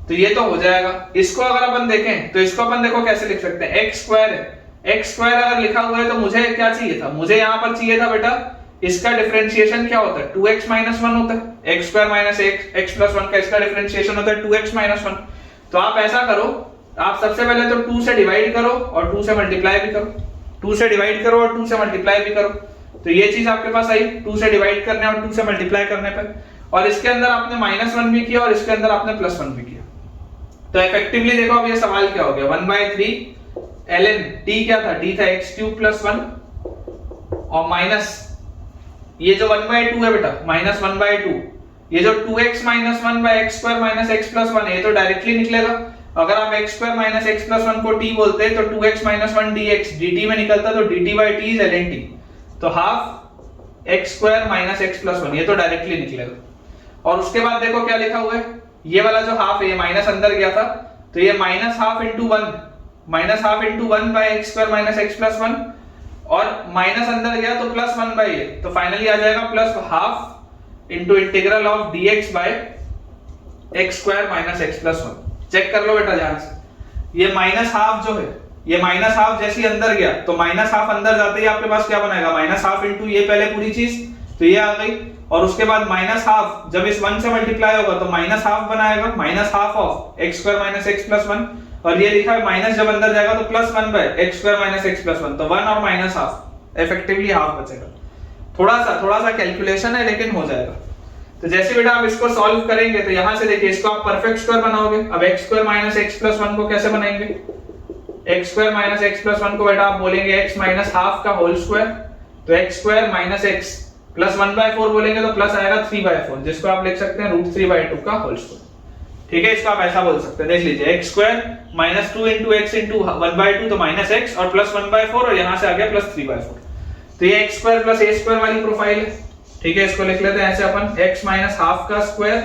तो ये तो हो जाएगा। इसको अगर अपन देखें तो इसको अपन देखो कैसे लिख सकते हैं, एक्स स्क्वायर है, एक्स स्क्वायर अगर लिखा हुआ है तो मुझे क्या चाहिए था, मुझे यहाँ पर चाहिए था बेटा इसका डिफरेंशिएशन क्या होता है, 2x माइनस 1 होता है, x square minus x plus 1 का इसका डिफरेंशिएशन होता है 2x माइनस 1। तो आप ऐसा करो, आप सबसे पहले तो 2 से डिवाइड करो और 2 से मल्टीप्लाई भी करो, 2 से डिवाइड करो और 2 से मल्टीप्लाई भी करो, तो ये चीज आपके पास आई 2 से डिवाइड करने और 2 से मल्टीप्लाई करने पर, और इसके अंदर आपने माइनस 1 भी किया और इसके अंदर आपने प्लस 1 भी किया। तो इफेक्टिवली देखो अब ये सवाल क्या हो गया, 1/3 ln t क्या था, d था x क्यूब प्लस 1 और माइनस ये जो 1/2 है बेटा माइनस 1/2, ये जो 2x minus 1 by x square minus x plus 1 ये तो डायरेक्टली निकलेगा। अगर आप x square minus x plus 1 को t बोलते तो 2x माइनस 1 dx dt में निकलता, तो dt by t is ln t, तो half x square minus x plus 1 ये तो डायरेक्टली निकलेगा। और उसके बाद देखो क्या लिखा हुआ है, ये वाला जो हाफ है ये माइनस अंदर गया था, तो ये minus half into 1 by x square minus x plus 1 और माइनस अंदर गया तो प्लस 1 बाय ये, तो फाइनली आ जाएगा plus half into integral of dx by x square minus x plus 1। Check कर लो बेटा ध्यान से, ये माइनस हाफ जो है, ये माइनस हाफ जैसे ही अंदर गया तो माइनस हाफ अंदर जाते ही आपके पास क्या बनाएगा, माइनस हाफ इंटू ये पहले पूरी चीज, तो ये आ गई, और उसके बाद माइनस हाफ जब इस 1 से मल्टीप्लाई होगा तो माइनस हाफ बनाएगा, minus half of x square minus x plus 1, और ये लिखा है माइनस जब अंदर जाएगा तो plus 1 by x square minus x plus 1, तो 1 और माइनस हाफ, इफेक्टिवली हाफ बचेगा। थोड़ा सा कैलकुलेशन है लेकिन हो जाएगा। तो जैसे बेटा आप इसको सॉल्व करेंगे तो यहां से देखिए इसको आप परफेक्ट स्क्वायर बनाओगे। अब x square minus x plus 1 को कैसे बनाएंगे, x square minus x plus 1 को बेटा आप बोलेंगे एक्स माइनस हाफ का होल स्क्वायर, तो x square minus x plus 1/4 बोलेंगे तो प्लस आएगा 3/4, जिसको आप लिख सकते हैं √3/2 का होल स्क्वायर, ठीक है। इसको आप ऐसा बोल सकते हैं, देख लीजिए x square minus 2 into x into 1/2 तो माइनस एक्स और प्लस 1/4 और यहां से आ गया प्लस 3/4, तो ये एक्स स्क्वायर प्लस ए स्क्वायर वाली प्रोफाइल है, ठीक है। इसको लिख लेते हैं ऐसे अपन, एक्स माइनस हाफ का स्क्वायर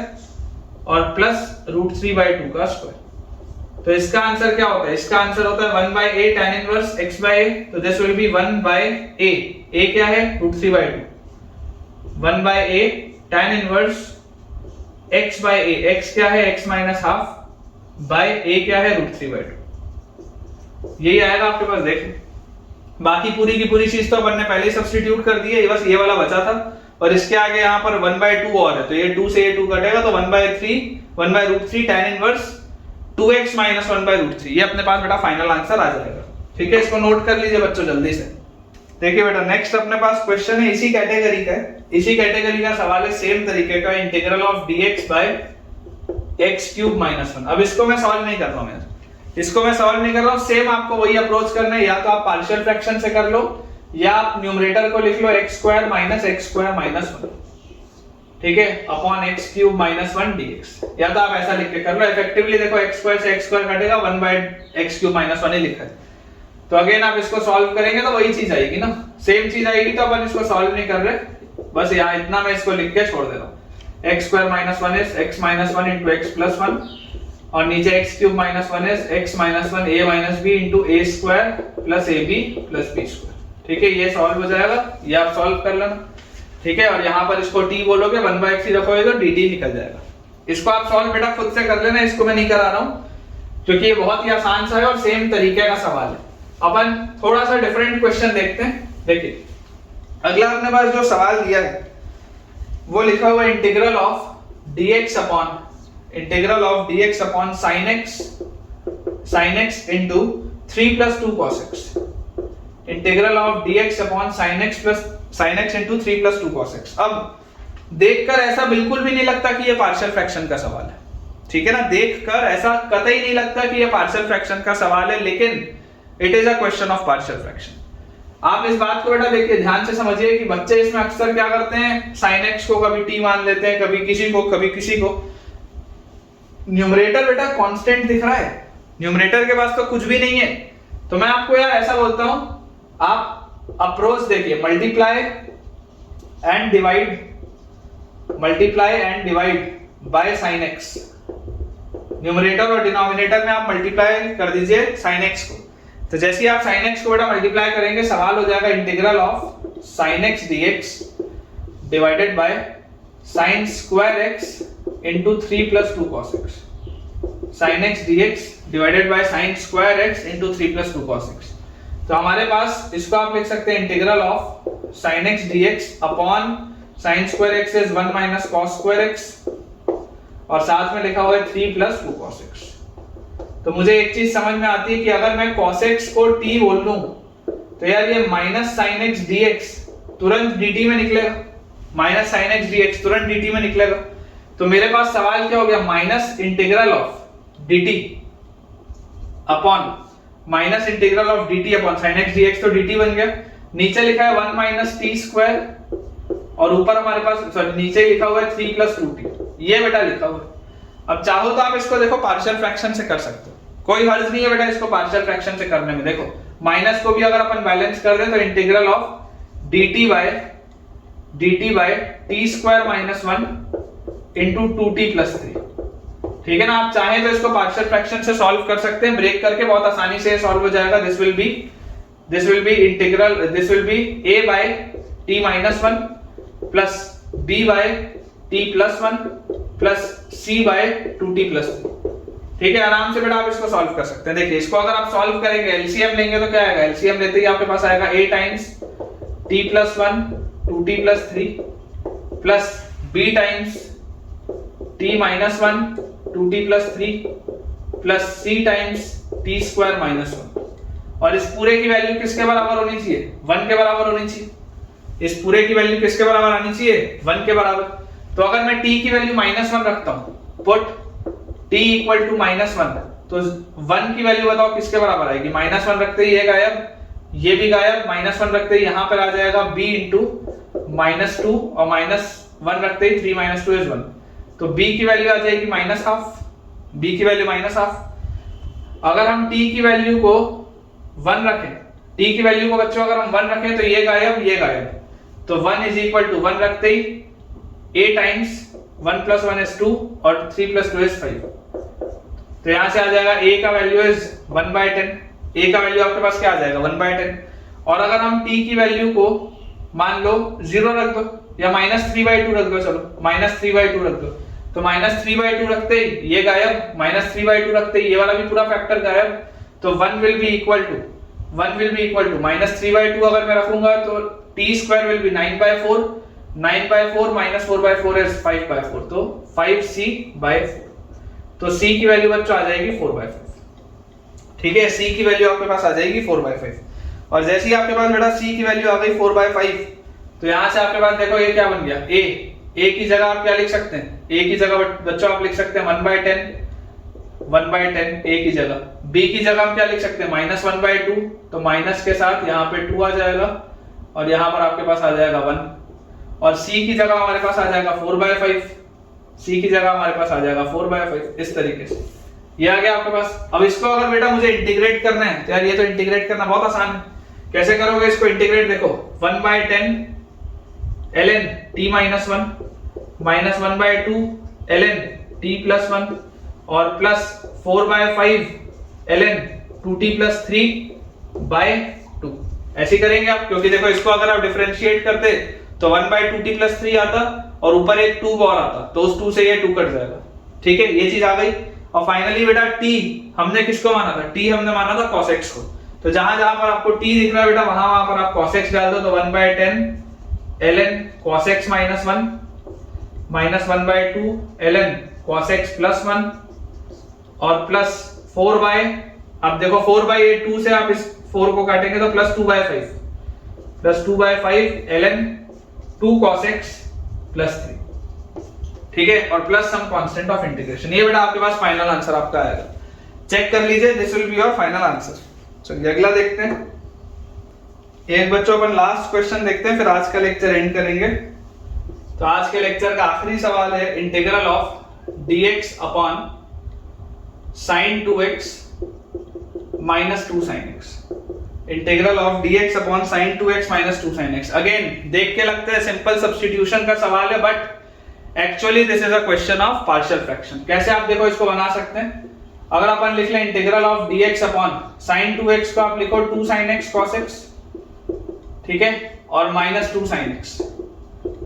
और प्लस √3/2 का स्क्वायर। तो इसका आंसर क्या होता है, इसका आंसर होता है 1/a tan inverse x by a, तो this will be 1/a, a क्या है √3/2, 1/a tan inverse x by a, x क्या है x minus half by a क्या है √3/2, यही आएगा आपके पास। देखें बाकी पूरी की पूरी चीज तो अपन ने पहले ही सब्स्टिट्यूट कर दी है, बस ये वाला बचा था, और इसके आगे यहाँ पर 1/2 और है, तो ये 2 से ये 2 कटेगा तो 1/3 tan इनवर्स 2x माइनस 1/√3, ये अपने पास बेटा फाइनल आंसर आ जाएगा। ठीक है, इसको नोट कर लीजिए बच्चों जल्दी से। देखिए बेटा नेक्स्ट अपने पास क्वेश्चन है इसी कैटेगरी का है, इसी कैटेगरी का सवाल है, सेम तरीके का, integral of dx by x cube minus 1। अब इसको मैं सॉल्व नहीं कर रहा हूं, इसको मैं सॉल्व नहीं कर रहा हूं, सेम आपको वही अप्रोच करना है, या तो आप पार्शियल फ्रैक्शन से कर लो या आप न्यूमरेटर को लिख लो x square minus x square minus 1, ठीक है, upon x cube minus 1 dx, या तो आप ऐसा लिख के कर लो। इफेक्टिवली देखो x स्क्वायर से x स्क्वायर कटेगा, 1 बाय x क्यूब माइनस 1 ही लिखा है। तो अगेन आप इसको सॉल्व करेंगे तो वही चीज आएगी ना, सेम चीज आएगी, तो अपन इसको सॉल्व नहीं कर रहे, बस यहाँ इतना मैं इसको लिख के छोड़ दे रहा हूँ। x square minus 1 is x minus 1 into x plus 1, और नीचे x cube minus 1 is x minus 1 a minus b into a square plus ab plus b square, ठीक है, ये सॉल्व हो जाएगा, ये आप सॉल्व कर लेना, ठीक है। और यहाँ पर इसको t बोलोगे, 1 बाय x ही रखोगे तो dt निकल जाएगा। इसको आप सॉल्व बेटा खुद से कर लेना, इसको मैं नहीं करा रहा हूँ क्योंकि ये बहुत ही आसान सा है और सेम तरीके का सवाल है। अपन थोड़ा सा डिफरेंट क्वेश्चन देखते हैं। देखिए अगला अपने पास जो सवाल दिया है वो लिखा हुआ integral of dx upon sin x into 3 plus 2 cos x, integral of dx upon sin x into 3 plus 2 cos x। अब देखकर ऐसा बिल्कुल भी नहीं लगता कि ये पार्शियल फ्रैक्शन का सवाल है, ठीक है ना, देखकर ऐसा कतई नहीं लगता कि ये पार्शियल फ्रैक्शन का सवाल है, लेकिन it is a question of partial fraction. आप इस बात को बेटा देखिए ध्यान से समझिए कि बच्चे इसमें अक्सर क्या करते हैं, sin x को कभी t मान लेते हैं, कभी किसी को। न्यूमरेटर बेटा कांस्टेंट दिख रहा है, न्यूमरेटर के पास तो कुछ भी नहीं है, तो मैं आपको यार ऐसा बोलता हूं, आप अप्रोच देखिए, multiply and divide by sin x। Numerator और डिनोमिनेटर में आप मल्टीप्लाई कर दीजिए sin x को, तो जैसे ही आप sin x को बेटा मल्टीप्लाई करेंगे सवाल हो जाएगा integral of sin x dx divided by sin square x into 3 plus 2 cos x, sin x dx divided by sin square x into 3 plus 2 cos x। तो हमारे पास इसको आप लिख सकते हैं integral of sin x dx upon sin square x is 1 minus cos square x, और साथ में लिखा हुआ है 3 plus 2 cos x। तो मुझे एक चीज समझ में आती है कि अगर मैं cos x को t बोल लूं तो यार ये माइनस sin x dx तुरंत dt में निकलेगा, माइनस sin x dx तुरंत dt में निकलेगा। तो मेरे पास सवाल क्या हो गया, minus integral of dt upon minus integral of dt upon sin x dx, तो dt बन गया। नीचे लिखा है 1 माइनस t स्क्वायर और ऊपर हमारे पास सॉरी नीचे लिखा हुआ है 3 प्लस 2t, ये बेटा लिखा हुआ है। अब चाहो तो आप इसको देखो पार्शियल फ्रैक्शन से कर सकते हो, कोई हर्ज नहीं है बेटा इसको पार्शियल फ्रैक्शन से करने में। देखो माइनस को भी अगर अपन बैलेंस कर दें तो integral of dt by t square minus 1 into 2t plus 3, ठीक है ना। आप चाहें तो इसको पार्शियल फ्रैक्शन से सॉल्व कर सकते हैं, ब्रेक करके बहुत आसानी से सॉल्व हो जाएगा। This will be a by t minus 1 plus b by t plus 1 plus c by 2t plus 3, ठीक है। आराम से बेटा आप इसको सॉल्व कर सकते हैं। देखिए इसको अगर आप सॉल्व करेंगे, एलसीएम लेंगे तो क्या आएगा, एलसीएम लेते ही आपके पास आएगा a times t plus 1 2t plus 3 plus b times t minus 1 2t plus 3 plus c times t square minus 1, और इस पूरे की वैल्यू किसके बराबर होनी चाहिए, 1 के बराबर होनी चाहिए। इस पूरे की वैल्यू किसके बराबर आनी चाहिए, 1 के बराबर। तो अगर मैं t की वैल्यू -1 रखता हूं, पुट t इक्वल टू -1, तो 1 की वैल्यू बताओ किसके बराबर आएगी, -1 रखते ही ये गायब, ये भी गायब, -1 रखते ही यहां पर आ जाएगा b इंटू -2 और -1 रखते ही 3 - 2 इज 1, तो b की वैल्यू आ जाएगी -12, b की वैल्यू -12। अगर हम t की वैल्यू को 1 रखें, t की वैल्यू को बच्चों अगर हम 1 रखें तो ये गायब, तो 1 इज इक्वल टू 1 रखते ही a टाइम्स 1 + 1 is 2 और 3 + 2 is 5, तो यहां से आ जाएगा a का वैल्यू इज 1/10, a का वैल्यू आपके पास क्या आ जाएगा 1/10। और अगर हम t की वैल्यू को मान लो 0 रख दो या -3/2 रख दो, चलो -3/2 रख दो, तो -3/2 रखते ही ये गायब, -3/2 रखते ही ये वाला भी पूरा फैक्टर गायब, तो 1 विल बी इक्वल टू -3/2 अगर मैं रखूंगा तो t square will be 9/4, 9/4 - 4/4 is 5/4, तो 5c/4, तो c की वैल्यू बच्चों आ जाएगी 4/4। ठीक है, c की वैल्यू आपके पास आ जाएगी 4/5। और जैसे ही आपके पास बेटा c की वैल्यू आ गई 4/5, तो यहां से आपके पास देखो ये क्या बन गया, a की जगह आप क्या लिख सकते हैं, a की जगह बच्चों आप लिख सकते हैं 1/10 a की जगह। b की जगह हम क्या लिख सकते हैं -1/2, तो माइनस के साथ यहाँ पे 2 आ जाएगा और यहाँ पर आपके पास आ जाएगा 1। और c की जगह हमारे पास आ जाएगा 4/5, c की जगह हमारे पास आ जाएगा 4/5। इस तरीके से ये आ गया आपके पास। अब इसको अगर बेटा मुझे इंटीग्रेट करना है तो यार ये तो इंटीग्रेट करना बहुत आसान है। कैसे करोगे इसको इंटीग्रेट, देखो 1/10 ln t - 1 -1/2 ln t + 1 और प्लस 4/5 ln 2t + 3/2। ऐसे करेंगे आप, क्योंकि देखो इसको अगर आप डिफरेंशिएट करते तो 1/2t + 3 आता और ऊपर एक 2 और आता, तो उस 2 से ये 2 कट जाएगा। ठीक है, ये चीज आ गई। और फाइनली बेटा t हमने किसको माना था, t हमने माना था cos x को। तो जहां जहां पर आपको t दिख रहा है बेटा वहां पर आप cos x डाल दो, तो 1/10 ln cos x - 1 -1/2 ln cos x + 1 और प्लस 4/, अब देखो 4/2 से आप इस 4 को काटेंगे तो +2/5 ln 2 cos x + 3। ठीक है, और plus some constant of integration. ये बेटा आपके पास फाइनल आंसर आपका आएगा, चेक कर लीजिए, this will be your final answer. चलिए अगला देखते हैं। एक बच्चों अपन लास्ट क्वेश्चन देखते हैं, फिर आज का लेक्चर एंड करेंगे। तो आज के लेक्चर का आखिरी सवाल है integral of dx upon sin 2x - 2 sin x। Integral of dx upon sin 2x - 2 sin x। Again देख के लगता है सिंपल सब्स्टिट्यूशन का सवाल है, but actually this is a question of partial fraction. कैसे आप देखो इसको बना सकते हैं, अगर अपन लिख लें integral of dx upon sin 2x को आप लिखो 2 sin x cos x, ठीक है, और -2 sin x।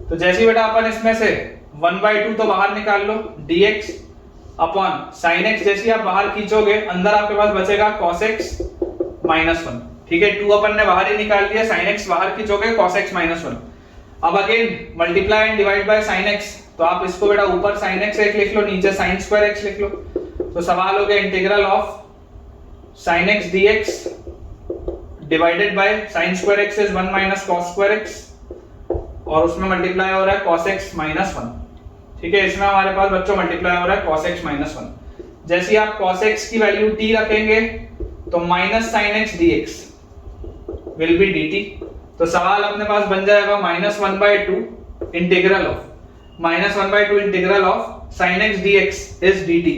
तो जैसे बेटा अपन इसमें से 1/2 तो बाहर निकाल लो, dx अपॉन sin x जैसे आप बाहर खींचोगे अंदर आपके पास बचेगा cos x - 1। ठीक है, 2 अपन ने बाहर ही निकाल लिया, sin x बाहर खींचोगे cos x - 1। अब again multiply and divide by sin x, तो आप इसको बेटा ऊपर sin x एक लिख लो, नीचे sin² x लिख लो। तो सवाल हो गया integral of sin x dx divided by sin² x is 1 - cos² x और उसमें मल्टीप्लाई हो रहा है cos x - 1। ठीक है, इसमें हमारे पास बच्चों मल्टीप्लाई हो रहा है cos x - 1। जैसे ही आप cos x की वैल्यू t रखेंगे तो -sin x dx will be dt। तो सवाल अपने पास बन जाएगा -1/2 integral of sin x dx is dt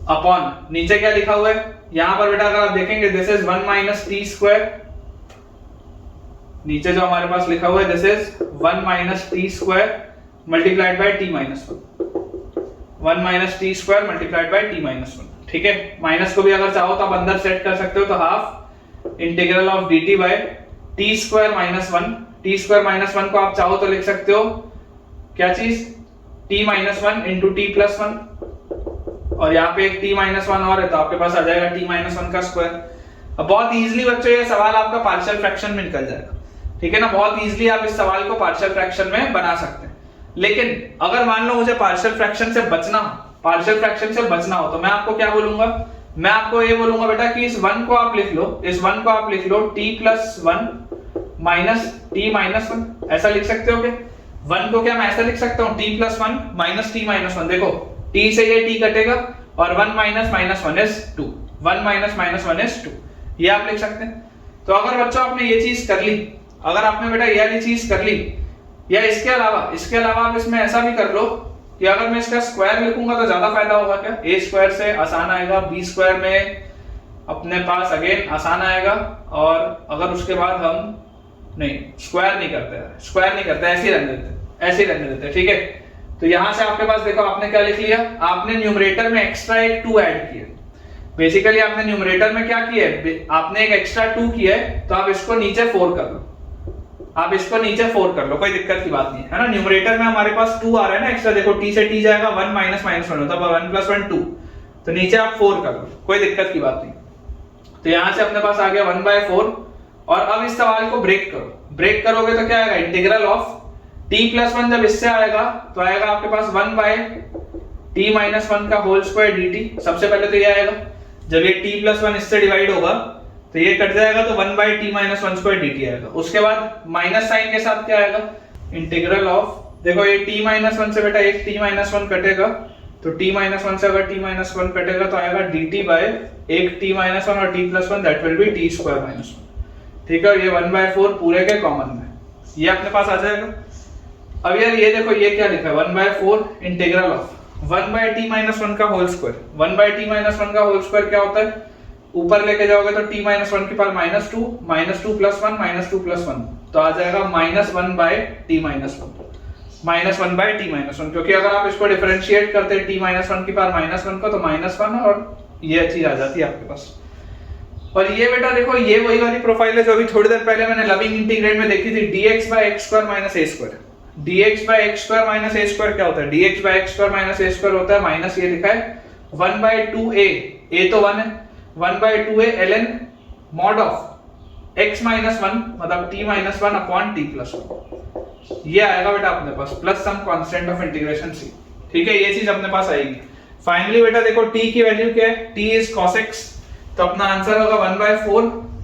upon नीचे क्या लिखा हुआ है यहां पर बेटा अगर आप देखेंगे दिस इज 1 - t²। नीचे जो हमारे पास लिखा हुआ है this is 1 - t² multiplied by t - 1। 1 - t² multiplied by t - 1। ठीक है, माइनस को भी अगर चाहो तो आप अंदर सेट कर सकते हो, तो half integral of dt by t² - 1। t² - 1 को आप चाहो तो लिख सकते हो क्या चीज, t - 1 इंटू t + 1, और यहाँ पे एक t - 1 और है तो आपके पास आ जाएगा t - 1 का स्क्वायर। अब बहुत इजीली बच्चों ये सवाल आपका पार्शियल फ्रैक्शन में निकल जाएगा। ठीक है ना, बहुत इजीली आप इस सवाल को पार्शियल फ्रैक्शन में बना सकते हैं। लेकिन अगर मान लो मुझे पार्शियल फ्रैक्शन से बचना हो तो मैं आपको क्या बोलूंगा, मैं आपको ये बोलूंगा बेटा कि इस 1 को आप लिख लो, t + 1 माइनस t - 1 ऐसा लिख सकते हो क्या? 1 को क्या मैं ऐसा लिख सकता हूं t + 1 माइनस t - 1। देखो t से ये t कटेगा और 1 - -1 इज 2, 1 - -1 इज 2, ये आप लिख सकते हैं। तो अगर बच्चों आपने ये चीज कर ली, अगर आपने बेटा ये वाली चीज कर ली, या इसके अलावा आप इसमें ऐसा भी कर लो कि अगर मैं इसका स्क्वायर लिखूंगा तो ज्यादा फायदा होगा क्या, a² से आसान आएगा, b² में अपने पास अगेन आसान आएगा, और अगर उसके बाद हम नहीं स्क्वायर नहीं करते, ऐसे ही रहने देते। ठीक है, तो यहां से आपके पास देखो आपने क्या लिख लिया, आपने न्यूमरेटर में एक्स्ट्रा एक 2 ऐड किया। बेसिकली आपने न्यूमरेटर में क्या किया है, आपने एक एक्स्ट्रा 2 किया है, तो आप इसको नीचे 4 कर लो, कोई दिक्कत की बात नहीं है ना। न्यूमरेटर में हमारे पास 2 आ रहा है ना एक्स्ट्रा, देखो t से t जाएगा 1 - -1 होता है, 1 + 1 2, तो नीचे आप 4 कर लो, कोई दिक्कत की बात नहीं। तो यहां से अपने पास आ गया 1/4। और अब इस सवाल को ब्रेक करोगे तो क्या आएगा, इंटीग्रल ऑफ t + 1 जब इससे आएगा तो आएगा आपके पास 1/t - 1 का होल स्क्वायर dt। सबसे पहले तो ये आएगा, जब ये t+1 इससे डिवाइड होगा तो ये कट जाएगा तो 1/t-1² dt आएगा। उसके बाद माइनस साइन के साथ क्या आएगा, इंटीग्रल ऑफ, देखो ये t-1 से बेटा एक t-1 कटेगा तो t-1 से अगर t-1 कटेगा तो आएगा dt बाय एक t-1 और t+1 that will be t² -1। ठीक है, और ये 1/4 पूरे के कॉमन में ये अपने पास आ जाएगा। अब यार ये देखो ये क्या लिखा है, 1/4 इंटीग्रल ऑफ 1/t-1 का होल स्क्वायर। 1/t-1 का होल स्क्वायर क्या होता है, ऊपर लेके जाओगे तो t-1 की पावर -2 -2 + 1 -2 + 1 तो आ जाएगा -1/t-1 क्योंकि अगर आप इसको डिफरेंशिएट करते हैं t-1 की पावर -1 को तो -1 और ये चीज आ जाती है आपके पास। और ये बेटा देखो ये वही वाली प्रोफाइल है जो अभी थोड़ी देर पहले मैंने लविंग इंटीग्रेट में देखी थी, dx/x² - a²। dx/x² - a² क्या होता है, dx/x² - a² होता है माइनस ये लिखा है 1/2a, a तो 1 है, 1/2a ln mod of x - 1 मतलब t-1 अपॉन t+1। ये आएगा बेटा अपने पास plus some constant of integration c। ठीक है, ये चीज अपने पास आएगी। फाइनली बेटा देखो t की वैल्यू क्या है, t इज cos x तो अपना आंसर होगा 1/4।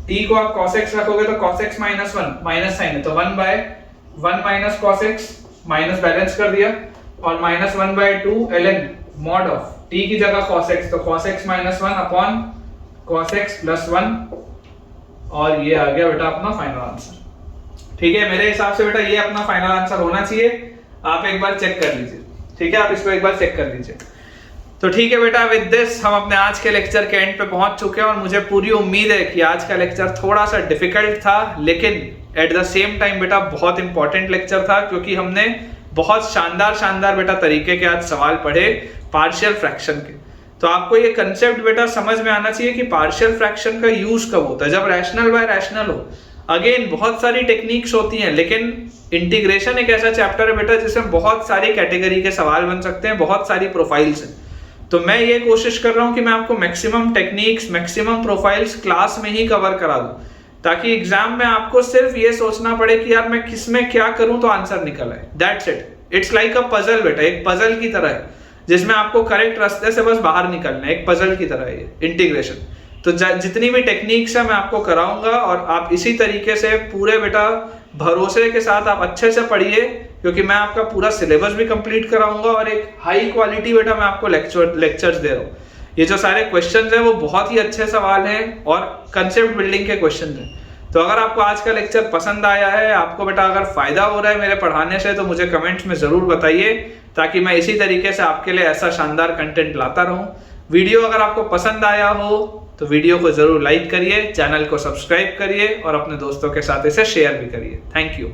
t को आप cos x रखोगे तो cos x - 1 माइनस साइन है तो 1/1 - cos x माइनस बैलेंस कर दिया और -1/2 ln mod ऑफ t की जगह cos x तो cos x - 1 upon cos x + 1 और ये आ गया बेटा अपना फाइनल आंसर। ठीक है, मेरे हिसाब से बेटा ये अपना फाइनल आंसर होना चाहिए, आप एक बार चेक कर लीजिए। ठीक है, आप इसको एक बार चेक कर लीजिए। तो ठीक है बेटा, विद दिस हम अपने आज के लेक्चर के एंड पे पहुंच चुके हैं और मुझे पूरी उम्मीद है कि आज का लेक्चर थोड़ा सा डिफिकल्ट था लेकिन एट द सेम टाइम बेटा बहुत इंपॉर्टेंट लेक्चर था क्योंकि हमने बहुत शानदार बेटा तरीके के आज सवाल पढ़े पार्शियल फ्रैक्शन के। तो आपको ये कंसेप्ट बेटा समझ में आना चाहिए कि पार्शियल फ्रैक्शन का यूज कब होता है, जब रैशनल बाय रैशनल हो। अगेन बहुत सारी टेक्निक्स होती हैं लेकिन इंटीग्रेशन एक ऐसा चैप्टर है बेटा जिसमें बहुत सारी कैटेगरी के सवाल बन सकते हैं, बहुत सारी प्रोफाइल्स हैं। तो मैं ये कोशिश कर रहा हूं कि मैं आपको maximum techniques maximum profiles class में ही कवर करा दूं ताकि एग्जाम में आपको सिर्फ ये सोचना पड़े कि यार मैं किस में क्या करूं तो आंसर निकल आए। That's it, it's like a puzzle बेटा, एक पजल की तरह है जिसमें आपको करेक्ट रास्ते से बस बाहर निकलना है, एक पजल की तरह है ये इंटीग्रेशन। तो जितनी भी टेक्निक्स है मैं आपको कराऊंगा और आप इसी तरीके से पूरे बेटा भरोसे के साथ आप अच्छे से पढ़िए क्योंकि मैं आपका पूरा सिलेबस भी कंप्लीट कराऊंगा और एक हाई क्वालिटी बेटा मैं आपको लेक्चर्स दे रहा हूँ। ये जो सारे क्वेश्चंस हैं वो बहुत ही अच्छे सवाल हैं और कंसेप्ट बिल्डिंग के क्वेश्चंस हैं। तो अगर आपको आज का लेक्चर पसंद आया है, आपको बेटा अगर फायदा हो रहा है मेरे पढ़ाने से तो मुझे कमेंट्स में जरूर बताइए ताकि मैं इसी तरीके से आपके लिए ऐसा शानदार कंटेंट लाता रहूं। वीडियो अगर आपको पसंद आया हो तो वीडियो को जरूर लाइक करिए, चैनल को सब्सक्राइब करिए और अपने दोस्तों के साथ इसे शेयर भी करिए। Thank you.